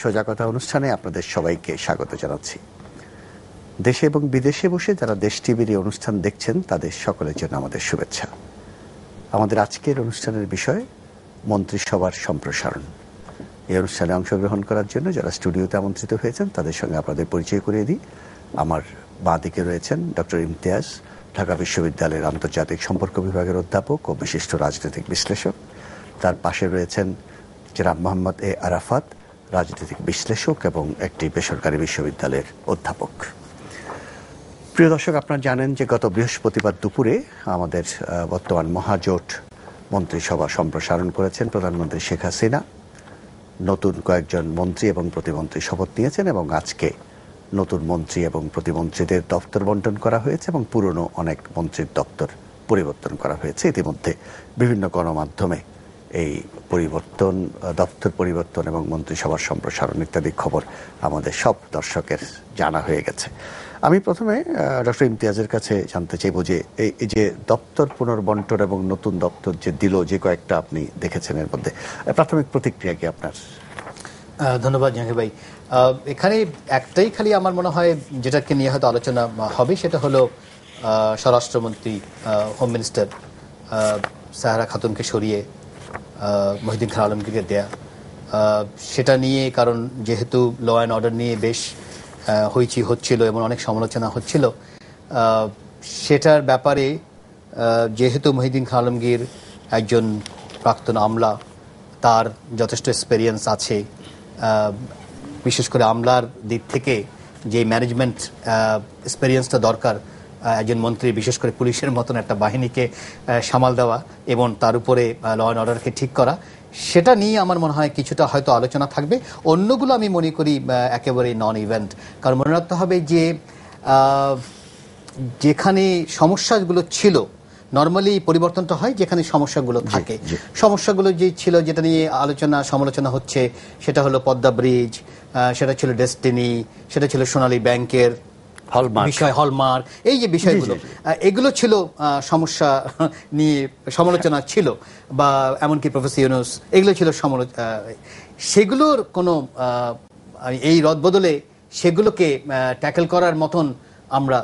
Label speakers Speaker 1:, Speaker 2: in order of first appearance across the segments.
Speaker 1: সোজা কথা অনুষ্ঠানে আপনাদের সবাইকে স্বাগত জানাচ্ছি। দেশে এবং বিদেশে বসে যারা দেশ টিভির অনুষ্ঠান দেখছেন তাদের সকলের জন্য আমাদের শুভেচ্ছা। আমাদের আজকের অনুষ্ঠানের বিষয় মন্ত্রিসভার সম্প্রসারণ। এই অনুষ্ঠানে অংশগ্রহণ করার জন্য যারা স্টুডিওতে আমন্ত্রিত হয়েছেন তাদের সঙ্গে আপনাদের পরিচয় করিয়ে দিই। আমার বাঁ দিকে রয়েছেন ডক্টর ইমতিয়াজ, ঢাকা বিশ্ববিদ্যালয়ের আন্তর্জাতিক সম্পর্ক বিভাগের অধ্যাপক ও বিশিষ্ট রাজনৈতিক বিশ্লেষক। তার পাশে রয়েছেন জনাব মোহাম্মদ এ আরাফাত, রাজনৈতিক বিশ্লেষক এবং একটি বেসরকারি বিশ্ববিদ্যালয়ের অধ্যাপক। প্রিয় দর্শক, আপনারা জানেন যে গত বৃহস্পতিবার দুপুরে আমাদের বর্তমান মহাজোট মন্ত্রিসভা সম্প্রসারণ করেছেন প্রধানমন্ত্রী শেখ হাসিনা। নতুন কয়েকজন মন্ত্রী এবং প্রতিমন্ত্রী শপথ নিয়েছেন এবং আজকে নতুন মন্ত্রী এবং প্রতিমন্ত্রীদের দপ্তর বন্টন করা হয়েছে এবং পুরনো অনেক মন্ত্রীর দপ্তর পরিবর্তন করা হয়েছে। ইতিমধ্যে বিভিন্ন গণমাধ্যমে এই পরিবর্তন, দপ্তর পরিবর্তন এবং মন্ত্রিসভার সম্প্রসারণ ইত্যাদি খবর আমাদের সব দর্শকের জানা হয়ে গেছে। আমি প্রথমে ডক্টর ইমতিয়াজের কাছে জানতে চাইব যে এই যে দপ্তর পুনর্বন্টন এবং নতুন দপ্তর যে দিল, যে কয়েকটা আপনি দেখেছেন, এর মধ্যে প্রাথমিক প্রতিক্রিয়া কি আপনার?
Speaker 2: ধন্যবাদ জাহাঙ্গীর ভাই। এখানে একটাই খালি আমার মনে হয় যেটাকে নিয়ে হয়তো আলোচনা হবে, সেটা হলো স্বরাষ্ট্রমন্ত্রী, হোম মিনিস্টার সাহারা খাতুনকে সরিয়ে মহিউদ্দিন খান আলমগীরকে দেয়া, সেটা নিয়ে। কারণ যেহেতু ল অ্যান্ড অর্ডার নিয়ে বেশ হইচই হচ্ছিল এবং অনেক সমালোচনা হচ্ছিল, সেটার ব্যাপারে যেহেতু মহিউদ্দিন খান আলমগীর একজন প্রাক্তন আমলা, তার যথেষ্ট এক্সপেরিয়েন্স আছে, বিশেষ করে আমলার দিক থেকে যে ম্যানেজমেন্ট এক্সপেরিয়েন্সটা দরকার একজন মন্ত্রী, বিশেষ করে পুলিশের মতন একটা বাহিনীকে সামাল দেওয়া এবং তার উপরে ল অ্যান্ড অর্ডারকে ঠিক করা, সেটা নিয়ে আমার মনে হয় কিছুটা হয়তো আলোচনা থাকবে। অন্যগুলো আমি মনে করি একেবারে নন ইভেন্ট। কারণ মনে রাখতে হবে যে যেখানে সমস্যাগুলো ছিল, নর্মালি পরিবর্তনটা হয় যেখানে সমস্যাগুলো থাকে। সমস্যাগুলো যে ছিল, যেটা নিয়ে আলোচনা সমালোচনা হচ্ছে, সেটা হলো পদ্মা ব্রিজ, সেটা ছিল ডেস্টিনি, সেটা ছিল সোনালী ব্যাংকের বিষয়, হলমার্ক, এই যে বিষয়গুলো, এগুলো ছিল সমস্যা নিয়ে সমালোচনা ছিল, বা এমনকি প্রফেসর ইউনূস, এগুলো ছিল সমালোচনা। সেগুলোর কোনো এই রদবদলে সেগুলোকে ট্যাকেল করার মতন আমরা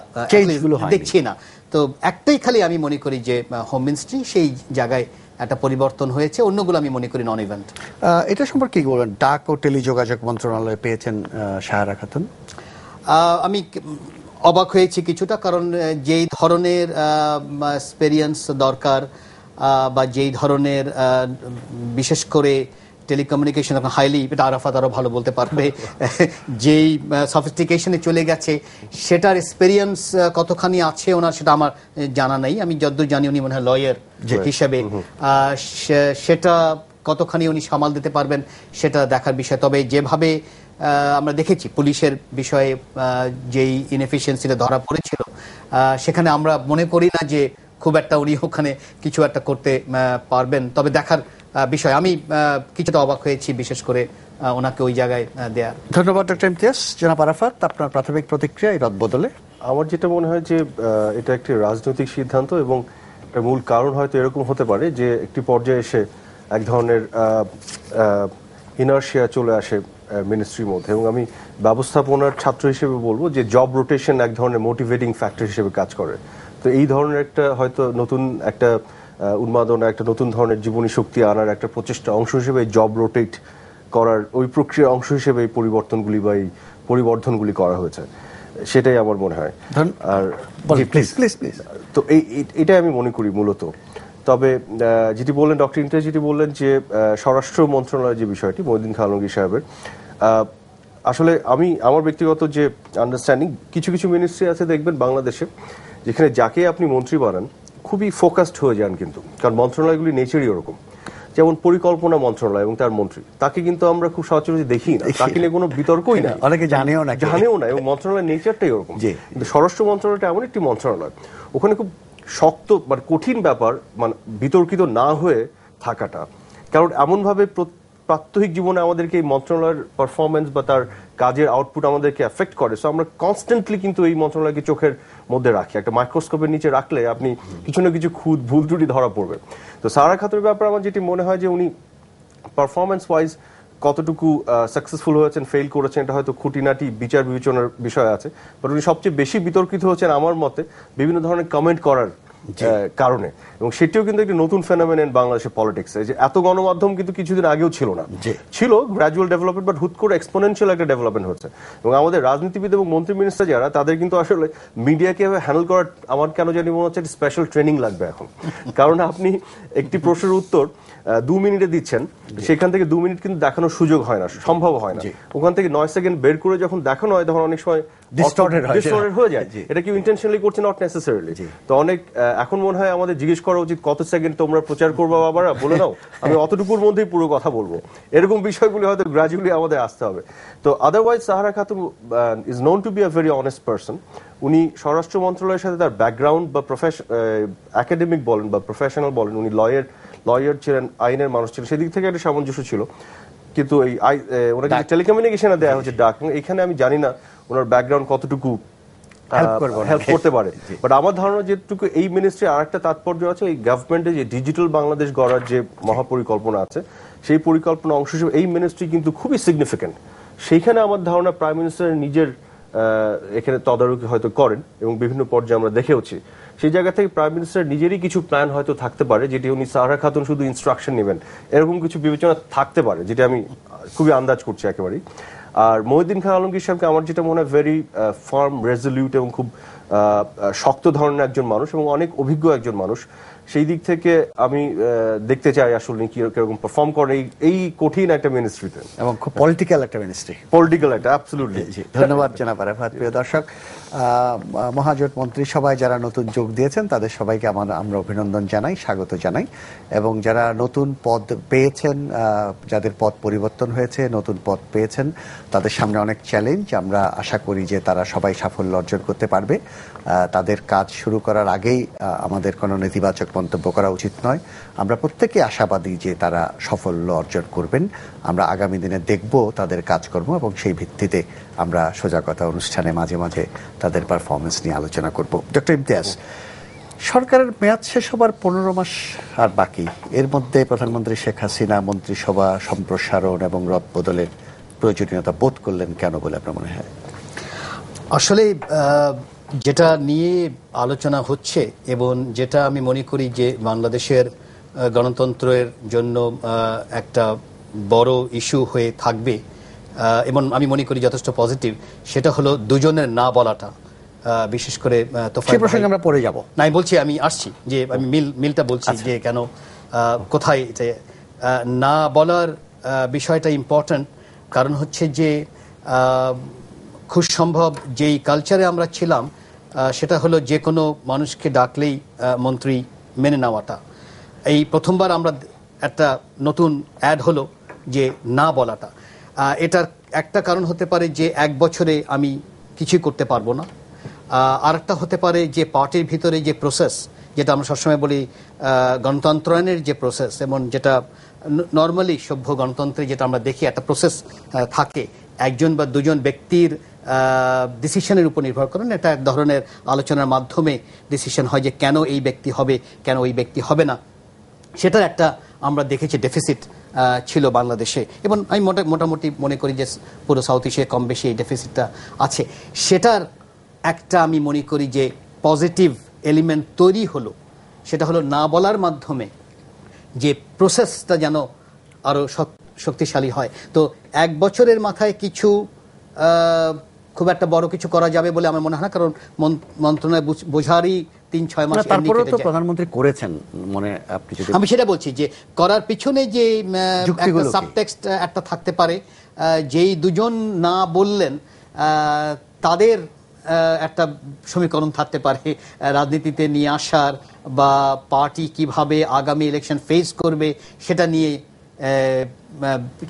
Speaker 2: দেখছি না। তো একটাই খালি আমি মনে করি যে হোম মিনিস্ট্রি সেই জায়গায় একটা পরিবর্তন হয়েছে, অন্যগুলো আমি মনে করি নন ইভেন্ট।
Speaker 1: এটা সম্পর্কে কি বলবেন? ডাক ও টেলিযোগাযোগ মন্ত্রণালয়ে পেয়েছেন সাহারা খাতুন।
Speaker 2: আমি অবাক হয়েছি কিছুটা, কারণ যেই ধরনের এক্সপেরিয়েন্স দরকার বা যেই ধরনের বিশেষ করে টেলিকমিউনিকেশন এখন হাইলি, এটা আরাফাত আরও ভালো বলতে পারবে, যেই সফিস্টিকেশনে চলে গেছে, সেটার এক্সপেরিয়েন্স কতখানি আছে ওনার সেটা আমার জানা নেই। আমি যতদূর জানি উনি মনে হয় লয়ার হিসেবে, সেটা কতখানি উনি সামাল দিতে পারবেন সেটা দেখার বিষয়। তবে যেভাবে আমরা দেখেছি পুলিশের বিষয়ে যেই ইনএফিসিয়েন্সিটা ধরা পড়েছিল, সেখানে আমরা মনে করি না যে খুব একটা উনি ওখানে কিছু একটা করতে পারবেন। তবে দেখার বিষয়। আমি কিছুটা অবাক হয়েছি বিশেষ করে ওনাকে ওই জায়গায় দেয়া।
Speaker 1: ধন্যবাদ ডক্টর ইমতিয়াজ। জনাব আরাফাত, আপনার প্রাথমিক প্রতিক্রিয়া এই রদবদলে?
Speaker 3: আমার যেটা মনে হয় যে এটা একটি রাজনৈতিক সিদ্ধান্ত এবং এর মূল কারণ হয়তো এরকম হতে পারে যে একটি পর্যায়ে এসে এক ধরনের ইনার্শিয়া চলে আসে মিনিস্ট্রির মধ্যে, এবং আমি ব্যবস্থাপনার ছাত্র হিসেবে বলবো যে জব রোটেশন এক ধরনের মোটিভেটিং ফ্যাক্টর হিসেবে কাজ করে। তো এই ধরনের একটা হয়তো নতুন একটা উন্মাদনা, একটা নতুন ধরনের জীবনী শক্তি আনার একটা প্রচেষ্টা অংশ হিসেবে জব রোটেট করার ওই প্রক্রিয়ার অংশ হিসেবে এই পরিবর্তনগুলি বা এই পরিবর্ধনগুলি করা হয়েছে, সেটাই আমার মনে হয়। আর তো এটাই আমি মনে করি মূলত। তবে যেটি বললেন ডক্টর ইমতিয়াজ, যেটি বললেন যে স্বরাষ্ট্র মন্ত্রণালয়ের যে বিষয়টি মহিউদ্দিন খান আলমগীর সাহেবের, আসলে আমার ব্যক্তিগত যে আন্ডারস্ট্যান্ডিং, কিছু কিছু মিনিস্ট্রি আছে দেখবেন বাংলাদেশে যেখানে যাকে আপনি মন্ত্রী বানান খুবই ফোকাসড হয়ে যান, কিন্তু কারণ মন্ত্রণালয়গুলি নেচারই ওরকম। যেমন পরিকল্পনা মন্ত্রণালয় এবং তার মন্ত্রী, তাকে কিন্তু আমরা খুব সচরাচর দেখি না, তাকে নিয়ে কোনো বিতর্কই না,
Speaker 1: অনেকে জানেও না
Speaker 3: এবং মন্ত্রণালয়ের নেচারটাই ওরকম। কিন্তু স্বরাষ্ট্র মন্ত্রণালয়টা এমন একটি মন্ত্রণালয়, ওখানে খুব শক্ত মানে কঠিন ব্যাপার, মানে বিতর্কিত না হয়ে থাকাটা। কারণ এমনভাবে প্রাত্যহিক জীবনে আমাদেরকে এই মন্ত্রণালয়ের পারফরমেন্স বা তার কাজের আউটপুট আমাদেরকে এফেক্ট করে। সো আমরা কনস্ট্যান্টলি কিন্তু এই মন্ত্রণালয়কে চোখের মধ্যে রাখি। একটা মাইক্রোস্কোপের নিচে রাখলে আপনি কিছু না কিছু ভুল ত্রুটি ধরা পড়বে। তো সাহারা খাতুনের ব্যাপারে আমার যেটি মনে হয় যে উনি পারফরমেন্স ওয়াইজ কতটুকু সাকসেসফুল হয়েছেন, ফেল করেছেন, এটা হয়তো খুঁটিনাটি বিচার বিবেচনার বিষয় আছে। বাট উনি সবচেয়ে বেশি বিতর্কিত হচ্ছেন আমার মতে বিভিন্ন ধরনের কমেন্ট করার কারণে, এবং সেটিও কিন্তু একটি নতুন ফেনোমেন ইন বাংলাদেশের পলিটিক্সে। যে এত গণমাধ্যম কিন্তু কিছুদিন আগেও ছিল না, ছিল গ্র্যাজুয়াল ডেভেলপমেন্ট, বাট হুট করে এক্সপোনেনশিয়াল একটা ডেভেলপমেন্ট হচ্ছে। এবং আমাদের রাজনীতিবিদ এবং মন্ত্রী মিনিস্টার যারা, তাদের কিন্তু আসলে মিডিয়াকে হ্যান্ডেল করার আমার কেন জানি মনে হচ্ছে স্পেশাল ট্রেনিং লাগবে এখন। কারণ আপনি একটি প্রশ্নের উত্তর 2 মিনিটে দিচ্ছেন, সেখান থেকে 2 মিনিট কিন্তু দেখানোর সুযোগ হয় না, সম্ভব হয় না। ওখান থেকে 9 সেকেন্ড বের করে যখন দেখানো হয় তখন অনেক সময় ডিস্টর্টেড হয়ে যায়। এটা কি ইন্টেনশনালি করছে? Not necessarily. তো অনেক এখন মনে হয় আমাদের জিজ্ঞেস করা উচিত কত সেকেন্ড তোমরা প্রচার করবা বাবারা, বলে নাও আমি অতটুকুর মধ্যেই পুরো কথা বলবো। এরকম বিষয়গুলি হয়তো গ্র্যাজুয়ালি আমাদের আসতে হবে। তো otherwise Sahara Khatun is known to be a very honest person. উনি স্বরাষ্ট্র মন্ত্রণালয়ের সাথে তার ব্যাকগ্রাউন্ড বা একাডেমিক বলেন বা প্রফেশনাল বলেন, উনি লয়ার ছিলেন, আইনের মানুষ ছিলেন, সেদিক থেকে একটা সামঞ্জস্য ছিল। কিন্তু এই ওনাকে টেলিকমিউনিকেশনে দেওয়া হচ্ছে ডাক, এখানে আমি জানি না ওনার ব্যাকগ্রাউন্ড কতটুকু হেল্প করতে পারে। বাট আমার ধারণা যেটুকু এই মিনিস্ট্রি আর একটা তাৎপর্য আছে, এই গভর্নমেন্টের যে ডিজিটাল বাংলাদেশ গড়ার যে মহাপরিকল্পনা আছে, সেই পরিকল্পনা অংশ হিসেবে এই মিনিস্ট্রি কিন্তু খুবই সিগনিফিকেন্ট। সেইখানে আমার ধারণা প্রাইম মিনিস্টার নিজের এখানে তদারকি হয়তো করেন এবং বিভিন্ন পর্যায়ে আমরা দেখেওছি। সেই জায়গা থেকে প্রাইম মিনিস্টার নিজেরই কিছু প্ল্যান হয়তো থাকতে পারে, যেটি উনি সাহারা খাতুন শুধু ইনস্ট্রাকশন নেবেন, এরকম কিছু বিবেচনা থাকতে পারে, যেটা আমি খুবই আন্দাজ করছি একেবারেই। আর মহিউদ্দিন খান আলমগীর সাহেবকে আমার যেটা মনে হয় ভেরি ফার্ম, রেজলিউট এবং খুব শক্ত ধরনের একজন মানুষ এবং অনেক অভিজ্ঞ একজন মানুষ। সেই দিক থেকে আমি দেখতে চাই আসলে কিরকম পারফর্ম করেন এই কঠিন একটা মিনিস্ট্রিতে, এবং খুব পলিটিক্যাল একটা মিনিস্ট্রি, পলিটিক্যাল একটা। অ্যাবসলিউটলি।
Speaker 1: ধন্যবাদ জনাব আরাফাত। প্রিয় দর্শক, মহাজোট মন্ত্রিসভায় যারা নতুন যোগ দিয়েছেন তাদের সবাইকে আমরা অভিনন্দন জানাই, স্বাগত জানাই। এবং যারা নতুন পদ পেয়েছেন, যাদের পদ পরিবর্তন হয়েছে, নতুন পদ পেয়েছেন, তাদের সামনে অনেক চ্যালেঞ্জ। আমরা আশা করি যে তারা সবাই সাফল্য অর্জন করতে পারবে। তাদের কাজ শুরু করার আগেই আমাদের কোনো নেতিবাচক মন্তব্য করা উচিত নয়। আমরা প্রত্যেকে আশাবাদী যে তারা সাফল্য অর্জন করবেন। আমরা আগামী দিনে দেখব তাদের কাজকর্ম, এবং সেই ভিত্তিতে আমরা সজাগতা অনুষ্ঠানে মাঝে মাঝে তাদের পারফরমেন্স নিয়ে আলোচনা করব। ডক্টর ইমতিয়াজ, সরকারের মেয়াদ শেষ হবার 15 মাস আর বাকি, এর মধ্যে প্রধানমন্ত্রী শেখ হাসিনা মন্ত্রিসভা সম্প্রসারণ এবং রদ বদলের প্রয়োজনীয়তা বোধ করলেন কেন বলে আপনার মনে হয়?
Speaker 2: আসলে যেটা নিয়ে আলোচনা হচ্ছে এবং যেটা আমি মনে করি যে বাংলাদেশের গণতন্ত্রের জন্য একটা বড় ইস্যু হয়ে থাকবে এবং আমি মনে করি যথেষ্ট পজিটিভ, সেটা হলো দুজনের না বলাটা। বিশেষ করে
Speaker 1: সেই প্রসঙ্গে আমরা পরে যাব।
Speaker 2: না, আমি আসছি যে আমি মিলটা বলছি যে কেন কোথায় না বলার বিষয়টা ইম্পর্ট্যান্ট। কারণ হচ্ছে যে খুব সম্ভব যেই কালচারে আমরা ছিলাম সেটা হলো যে কোনো মানুষকে ডাকলেই মন্ত্রী মেনে নেওয়াটা। এই প্রথমবার আমরা একটা নতুন অ্যাড হলো যে না বলাটা। এটার একটা কারণ হতে পারে যে 1 বছরে আমি কিছুই করতে পারবো না। আরেকটা হতে পারে যে পার্টির ভিতরে যে প্রসেস, যেটা আমরা সবসময় বলি গণতন্ত্রায়নের যে প্রসেস, এবং যেটা নর্মালি সভ্য গণতন্ত্রে যেটা আমরা দেখি একটা প্রসেস থাকে, একজন বা দুজন ব্যক্তির ডিসিশনের উপর নির্ভর করেন। এটা এক ধরনের আলোচনার মাধ্যমে ডিসিশন হয় যে কেন এই ব্যক্তি হবে, কেন ওই ব্যক্তি হবে না। সেটার একটা আমরা দেখেছি ডেফিসিট ছিল বাংলাদেশে, এবং আমি মোটামুটি মনে করি যে পুরো সাউথ এশিয়ায় কম বেশি এই ডেফিসিটটা আছে। সেটার একটা আমি মনে করি যে পজিটিভ এলিমেন্ট তৈরি হলো, সেটা হলো না বলার মাধ্যমে যে প্রসেসটা যেন আরো শক্তিশালী হয়। তো 1 বছরের মাথায় কিছু খুব একটা বড় কিছু করা যাবে বলে আমার মনে হয় না, কারণ মন্ত্রণালয় বোঝারই 3-6 মাস।
Speaker 1: তারপরেও তো প্রধানমন্ত্রী করেছেন, মনে আপনি যদি
Speaker 2: আমি সেটা বলছি যে করার পিছনে যে একটা সাবটেক্সট একটা থাকতে পারে, যেই দুজন না বললেন তাদের একটা সমীকরণ থাকতে পারে রাজনীতিতে নিয়ে আসার, বা পার্টি কিভাবে আগামী ইলেকশন ফেস করবে সেটা নিয়ে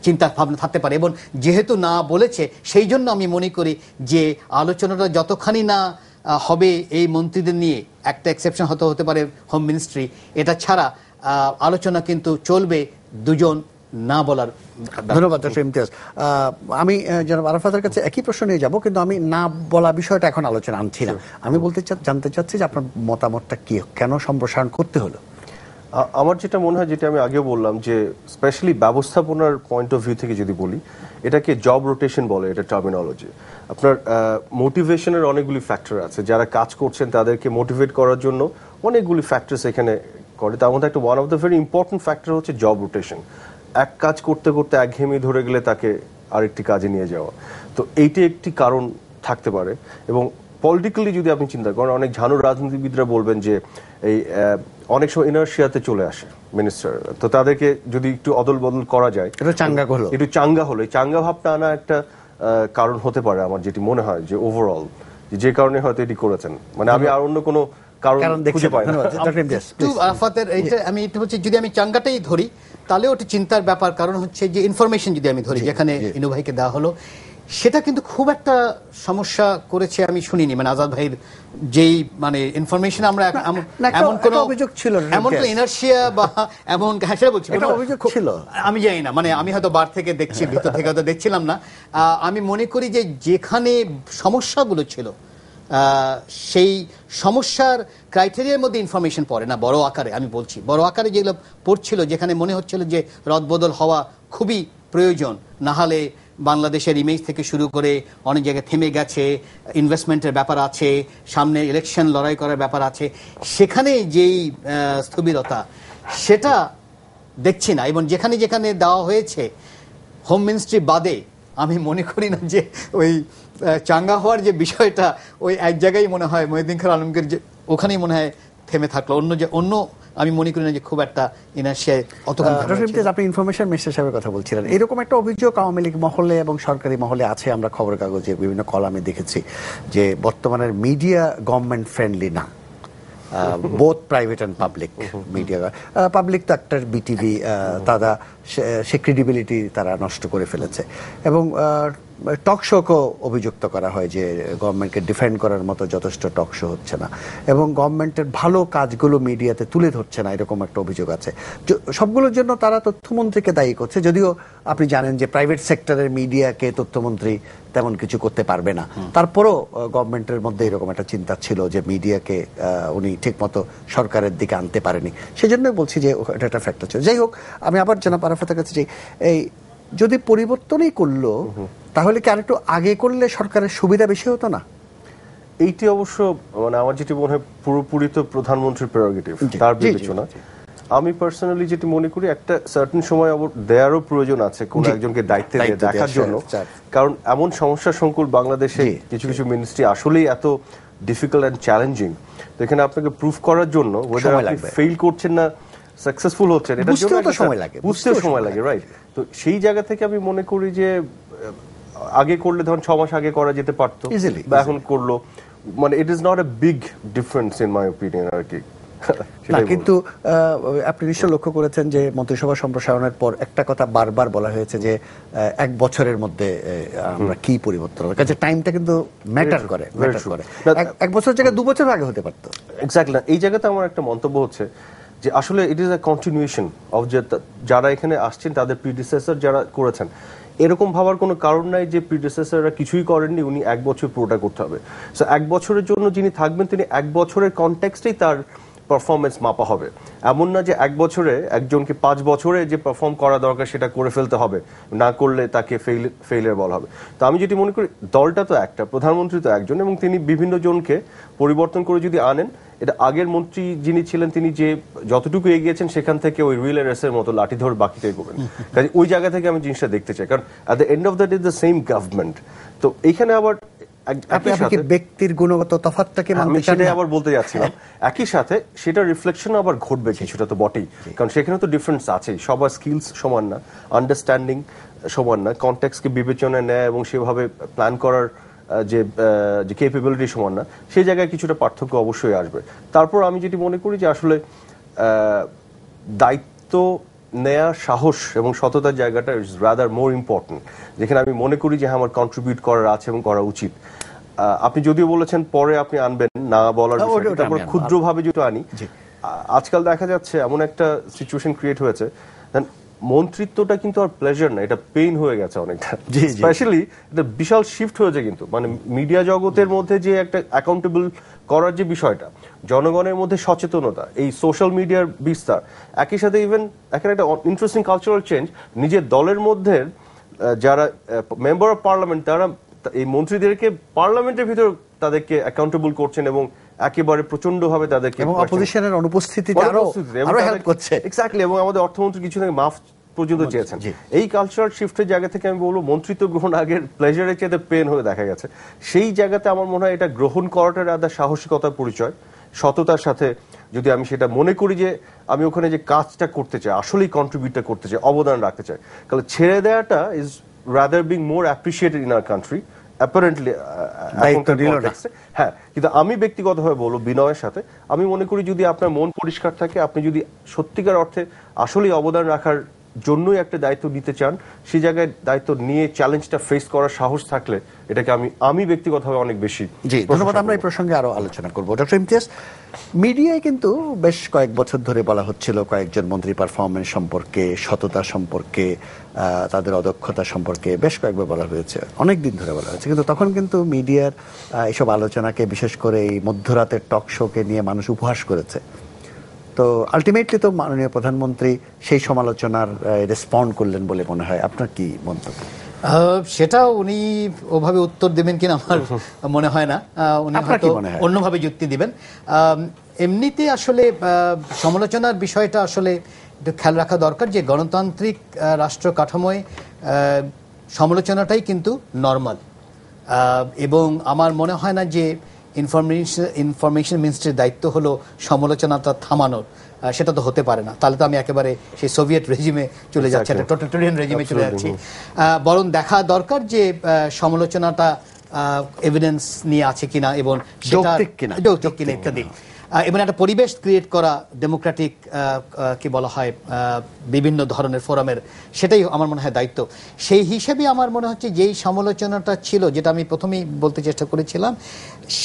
Speaker 2: চিন্তা ভাবনা থাকতে পারে। এবং যেহেতু না বলেছে, সেই জন্য আমি মনে করি যে আলোচনাটা যতখানি না হবে এই মন্ত্রীদের নিয়ে, একটা এক্সেপশন হতে পারে হোম মিনিস্ট্রি, এটা ছাড়া আলোচনা কিন্তু চলবে দুজন না বলার।
Speaker 1: ধন্যবাদ ডক্টর ইমতিয়াজ। আমি জনাব আরাফাতের কাছে একই প্রশ্ন নিয়ে যাব, কিন্তু আমি না বলা বিষয়টা এখন আলোচনা আনছি না। আমি জানতে চাচ্ছি যে আপনার মতামতটা কি, কেন সম্প্রসারণ করতে হলো?
Speaker 3: আমার যেটা মনে হয়, যেটা আমি আগেও বললাম, যে স্পেশালি ব্যবস্থাপনার পয়েন্ট অফ ভিউ থেকে যদি বলি, এটাকে জব রোটেশন বলে, এটা টার্মিনোলজি। আপনার মোটিভেশনের অনেকগুলি ফ্যাক্টর আছে, যারা কাজ করছেন তাদেরকে মোটিভেট করার জন্য অনেকগুলি ফ্যাক্টরস এখানে করে। তার মধ্যে একটা one of the very important factor হচ্ছে জব রোটেশন। এক কাজ করতে করতে একঘেয়েমি ধরে গেলে তাকে আরেকটি কাজে নিয়ে যাওয়া, তো এইটি একটি কারণ থাকতে পারে। এবং পলিটিক্যালি যদি আপনি চিন্তা করেন, অনেক ঝানু রাজনীতিবিদরা বলবেন যে এই অনেক সময় ইনার্শিয়াতে চলে আসে মিনিস্টার, তো তাদেরকে যদি একটু অদল বদল করা যায়,
Speaker 1: একটু চাঙ্গা
Speaker 3: হলো, এই চাঙ্গা ভাবটা আনা একটা কারণ হতে পারে আমার যেটি মনে হয়, যে ওভারঅল যে কারণে হয়তো এটি করেছেন। মানে আমি আর অন্য কোনো কারণ খুঁজে পাই না।
Speaker 2: আমি হচ্ছে যদি আমি চাঙ্গাটাই ধরি তাহলে ওটা চিন্তার ব্যাপার, কারণ হচ্ছে যে ইনফরমেশন যদি আমি ধরি যেখানে ইনু ভাইকে দেওয়া হলো, সেটা কিন্তু খুব একটা সমস্যা করেছে আমি শুনিনি। মানে আজাদ ভাইয়ের যেই মানে ইনফরমেশন আমরা এমন কোন
Speaker 1: অভিযোগ ছিল,
Speaker 2: এমন কোন ইনার্শিয়া বা এমন সেটা বলছি
Speaker 1: অভিযোগ ছিল,
Speaker 2: আমি জানি না, মানে আমি হয়তো বার থেকে দেখছি, ভিতর থেকে হয়তো দেখছিলাম না। আমি মনে করি যে যেখানে সমস্যাগুলো ছিল সেই সমস্যার ক্রাইটেরিয়ার মধ্যে ইনফরমেশন পড়ে না বড় আকারে। আমি বলছি বড় আকারে যেগুলো পড়ছিল, যেখানে মনে হচ্ছিল যে রদবদল হওয়া খুবই প্রয়োজন, না হলে বাংলাদেশের ইমেজ থেকে শুরু করে অনেক জায়গায় থেমে গেছে, ইনভেস্টমেন্টের ব্যাপার আছে, সামনে ইলেকশন লড়াই করার ব্যাপার আছে, সেখানে যেই স্থবিরতা সেটা দেখছি না। এবং যেখানে যেখানে দেওয়া হয়েছে হোম মিনিস্ট্রি বাদে, আমি মনে করি না যে ওই চাঙ্গা হওয়ার যে বিষয়টা ওই এক জায়গায় মনে হয় মহিউদ্দিন খান আলমগীর যে ওখানেই মনে হয় থেমে থাকলো, অন্য আমি মনে করি না যে খুব একটা ইনার্শিয়ায়
Speaker 1: আপনি ইনফরমেশন মিনিস্টার সাহেবের কথা বলছিলেন, এরকম একটা অভিযোগ আওয়ামী লীগ মহলে এবং সরকারি মহলে আছে। আমরা খবরের কাগজে বিভিন্ন কলামে দেখেছি যে বর্তমানের মিডিয়া গভর্নমেন্ট ফ্রেন্ডলি না, both private and public media. Public তো একটা বিটিভি, তারা সে ক্রেডিবিলিটি তারা নষ্ট করে ফেলেছে। এবং টক শোকেও অভিযুক্ত করা হয় যে গভর্নমেন্টকে ডিফেন্ড করার মতো যথেষ্ট টক শো হচ্ছে না, এবং গভর্নমেন্টের ভালো কাজগুলো মিডিয়াতে তুলে ধরছে না, এরকম একটা অভিযোগ আছে। সবগুলোর জন্য তারা তথ্যমন্ত্রীকে দায়ী করছে, যদিও আপনি জানেন যে প্রাইভেট সেক্টরের মিডিয়াকে তথ্যমন্ত্রী তেমন কিছু করতে পারবে না। তারপরও গভর্নমেন্টের মধ্যে এরকম একটা চিন্তা ছিল যে মিডিয়াকে উনি ঠিকমতো সরকারের দিকে আনতে পারেনি, সেজন্যই বলছি যে এটা একটা ফ্যাক্টর ছিল। যাই হোক, আমি আবার জনাব আরাফাতের কাছে চাই, এই যদি পরিবর্তনই করলো তাহলে কি আরেকটু আগে করলে সরকারের সুবিধা বেশি হতো না?
Speaker 3: এইটি অবশ্য মানে আমার যেটি মনে হয় পুরোপুরি তো প্রধানমন্ত্রীর প্রেরোগেটিভ, তার বিবেচনা। আমি পার্সোনালি যেটি মনে করি, একটা সার্টেন সময় দেয়ারও প্রয়োজন আছে কোন একজনকে দায়িত্বে দেখার জন্য, কারণ এমন সমস্যা সংকুল বাংলাদেশে কিছু কিছু মিনিস্ট্রি আসলেই এত ডিফিকাল্ট অ্যান্ড চ্যালেঞ্জিং, তো এখানে আপনাকে প্রুফ করার জন্য ফেইল করছেন না সাকসেসফুল হচ্ছেন, এটা বুঝতেও সময় লাগে, রাইট? তো সেই জায়গা থেকে আমি মনে করি যে আগে করলে ধরুন 6 মাস আগে করা যেতে পারতো, বা এখন করলো, মানে it is not a big difference in my opinion আর কি।
Speaker 1: না, কিন্তু আপনি নিশ্চয় লক্ষ্য করেছেন যে মন্ত্রিসভা সম্প্রসারণের পর একটা কথা বারবার বলা হয়েছে যে 1 বছরের মধ্যে আমরা কি পরিবর্তন হবে, কাজে টাইমটা কিন্তু ম্যাটার করে। 1 বছরের জায়গায় 2 বছর আগে হতে পারতো।
Speaker 3: এক্স্যাক্টলি। এই জায়গাতে আমার একটা মন্তব্য হচ্ছে যে আসলে it is a continuation of যে যারা এখানে আসছেন তাদের প্রিডিসেসর যারা করেছেন, এরকম ভাবার কোনো কারণ নাই যে প্রিডিসেসররা কিছুই করেননি, উনি 1 বছর পুরোটা করতে হবে। সো 1 বছরের জন্য যিনি থাকবেন তিনি 1 বছরের কনটেক্সটেই তার পারফরমেন্স মাপা হবে। এমন না যে 1 বছরে একজনকে 5 বছরে যে পারফর্ম করা দরকার সেটা করে ফেলতে হবে, না করলে তাকে ফেইলিয়ার বলা হবে। তো আমি যেটি মনে করি, দলটা তো একটা, প্রধানমন্ত্রী তো একজন, এবং তিনি বিভিন্ন জনকে পরিবর্তন করে যদি আনেন, এটা আগের মন্ত্রী যিনি ছিলেন তিনি যে যতটুকু এগিয়েছেন সেখান থেকে ওই রিলে রেসের মতো লাঠি ধরে বাকিটাই করবেন। কাজে ওই জায়গা থেকে আমি জিনিসটা দেখতে চাই, কারণ at the end of the day the same government. তো এইখানে আবার
Speaker 1: ব্যক্তির গুণগত তফাৎটাকে
Speaker 3: আমি সেটাই আবার বলতে যাচ্ছিলাম, একই সাথে সেটা রিফ্লেকশন আবার ঘটবে কিছুটা তো বটেই, কারণ সেখানে তো ডিফারেন্স আছেই, সবার স্কিলস সমান না, আন্ডারস্ট্যান্ডিং সমান না, কনটেক্সটকে বিবেচনায় নেয় এবং সেভাবে প্ল্যান করার যে ক্যাপাবিলিটি সমান না, সেই জায়গায় কিছুটা পার্থক্য অবশ্যই আসবে। তারপর আমি যেটি মনে করি যে আসলে দায়িত্ব নেয়া সাহস এবং সততার জায়গাটা ইজ রাদার মোর ইম্পর্টেন্ট, যেখানে আমি মনে করি যে আমার কন্ট্রিবিউট করার আছে এবং করা উচিত। আপনি যদিও বলেছেন পরে আপনি আনবেন না বলার বিষয়টা, তারপর ক্ষুদ্রভাবে যেটা আনি, আজকাল দেখা যাচ্ছে এমন একটা সিচুয়েশন ক্রিয়েট হয়েছে, মন্ত্রিত্বটা কিন্তু আর প্লেজার না, এটা পেইন হয়ে গেছে অনেকটা।
Speaker 1: জি, জি।
Speaker 3: স্পেশালি এটা বিশাল শিফট হয়েছে কিন্তু, মানে মিডিয়া জগতের মধ্যে যে একটা অ্যাকাউন্টেবল করার যে বিষয়টা, জনগণের মধ্যে সচেতনতা, এই সোশ্যাল মিডিয়ার বিস্তার, একই সাথে ইভেন এখানে একটা ইন্টারেস্টিং কালচারাল চেঞ্জ, নিজের দলের মধ্যে যারা মেম্বার অফ পার্লামেন্ট তারা এই মন্ত্রীদেরকে পার্লামেন্টের ভিতর তাদেরকে অ্যাকাউন্টেবল করছেন এবং একেবারে প্রচন্ড ভাবে তাদেরকে
Speaker 1: এবং অপোজিশনের অনুপস্থিতিতে আরো হেল্প করছে।
Speaker 3: এক্স্যাক্টলি, এবং আমাদের অর্থমন্ত্রী কিছু থেকে মাফ পর্যন্ত চেয়েছেন। এই কালচারাল শিফটের জায়গা থেকে আমি বলবো মন্ত্রিত্ব গ্রহণ আগের প্লেজারের চেয়ে পেন হয়ে দেখা গেছে। সেই জায়গাতে আমার মনে হয় এটা গ্রহণ করাটার আদা সাহসিকতার পরিচয়, সততার সাথে যদি আমি সেটা মনে করি যে আমি ওখানে যে কাজটা করতে চাই, আসলেই কন্ট্রিবিউটটা করতে চাই, অবদান রাখতে চাই, তাহলে ছেড়ে দেওয়াটা is rather being more appreciated in our country apparently. হ্যাঁ, কিন্তু আমি ব্যক্তিগতভাবে বলবো বিনয়ের সাথে, আমি মনে করি যদি আপনার মন পরিষ্কার থাকে, আপনি যদি সত্যিকার অর্থে আসলেই অবদান রাখার জন্যই একটা দায়িত্ব নিতে চান, সেই জায়গায় দায়িত্ব নিয়ে চ্যালেঞ্জটা ফেস করার সাহস থাকলে এটাকে আমি ব্যক্তিগতভাবে অনেক বেশি।
Speaker 1: জি, ধন্যবাদ। আমরা এই প্রসঙ্গে আরো আলোচনা করবো। ডক্টর ইমতিয়াজ, মিডিয়ায় কিন্তু বেশ কয়েক বছর ধরে বলা হচ্ছিল কয়েকজন মন্ত্রী পারফরমেন্স সম্পর্কে, সততা সম্পর্কে, তাদের অদক্ষতা সম্পর্কে বেশ কয়েকবার বলা হয়েছে, অনেক দিন ধরে বলা হয়েছে, কিন্তু তখন কিন্তু মিডিয়ার এইসব আলোচনাকে, বিশেষ করে এই মধ্যরাতের টক শোকে নিয়ে মানুষ উপহাস করেছে। তো আলটিমেটলি তো মাননীয় প্রধানমন্ত্রী সেই সমালোচনার রেসপন্ড করলেন বলে মনে হয়। আপনার কি মন্তব্য?
Speaker 2: সেটা উনি ওভাবে উত্তর দেবেন কিনা আমার মনে হয় না, উনি হয়তো অন্যভাবে যুক্তি দিবেন। এমনিতে আসলে সমালোচনার বিষয়টা আসলে একটু খেয়াল রাখা দরকার যে গণতান্ত্রিক রাষ্ট্র কাঠামোয় সমালোচনাটাই কিন্তু নর্মাল, এবং আমার মনে হয় না যে ইনফরমেশন মিনিস্ট্রির দায়িত্ব হলো সমালোচনাটা থামানোর, সেটা তো হতে পারে না, তাহলে তো আমি একেবারে সেই সোভিয়েত রেজিমে চলে যাচ্ছি, একটা টোটালিটারিয়ান রেজিমে চলে যাচ্ছি। বরং দেখা দরকার যে সমালোচনাটা এভিডেন্স নিয়ে আছে কিনা এবং যৌক্তিক কিনা ইত্যাদি, এবং একটা পরিবেশ ক্রিয়েট করা ডেমোক্রেটিক কি বলা হয় বিভিন্ন ধরনের ফোরামের, সেটাই আমার মনে হয় দায়িত্ব। সেই হিসেবে আমার মনে হচ্ছে যেই সমালোচনাটা ছিল, যেটা আমি প্রথমেই বলতে চেষ্টা করেছিলাম,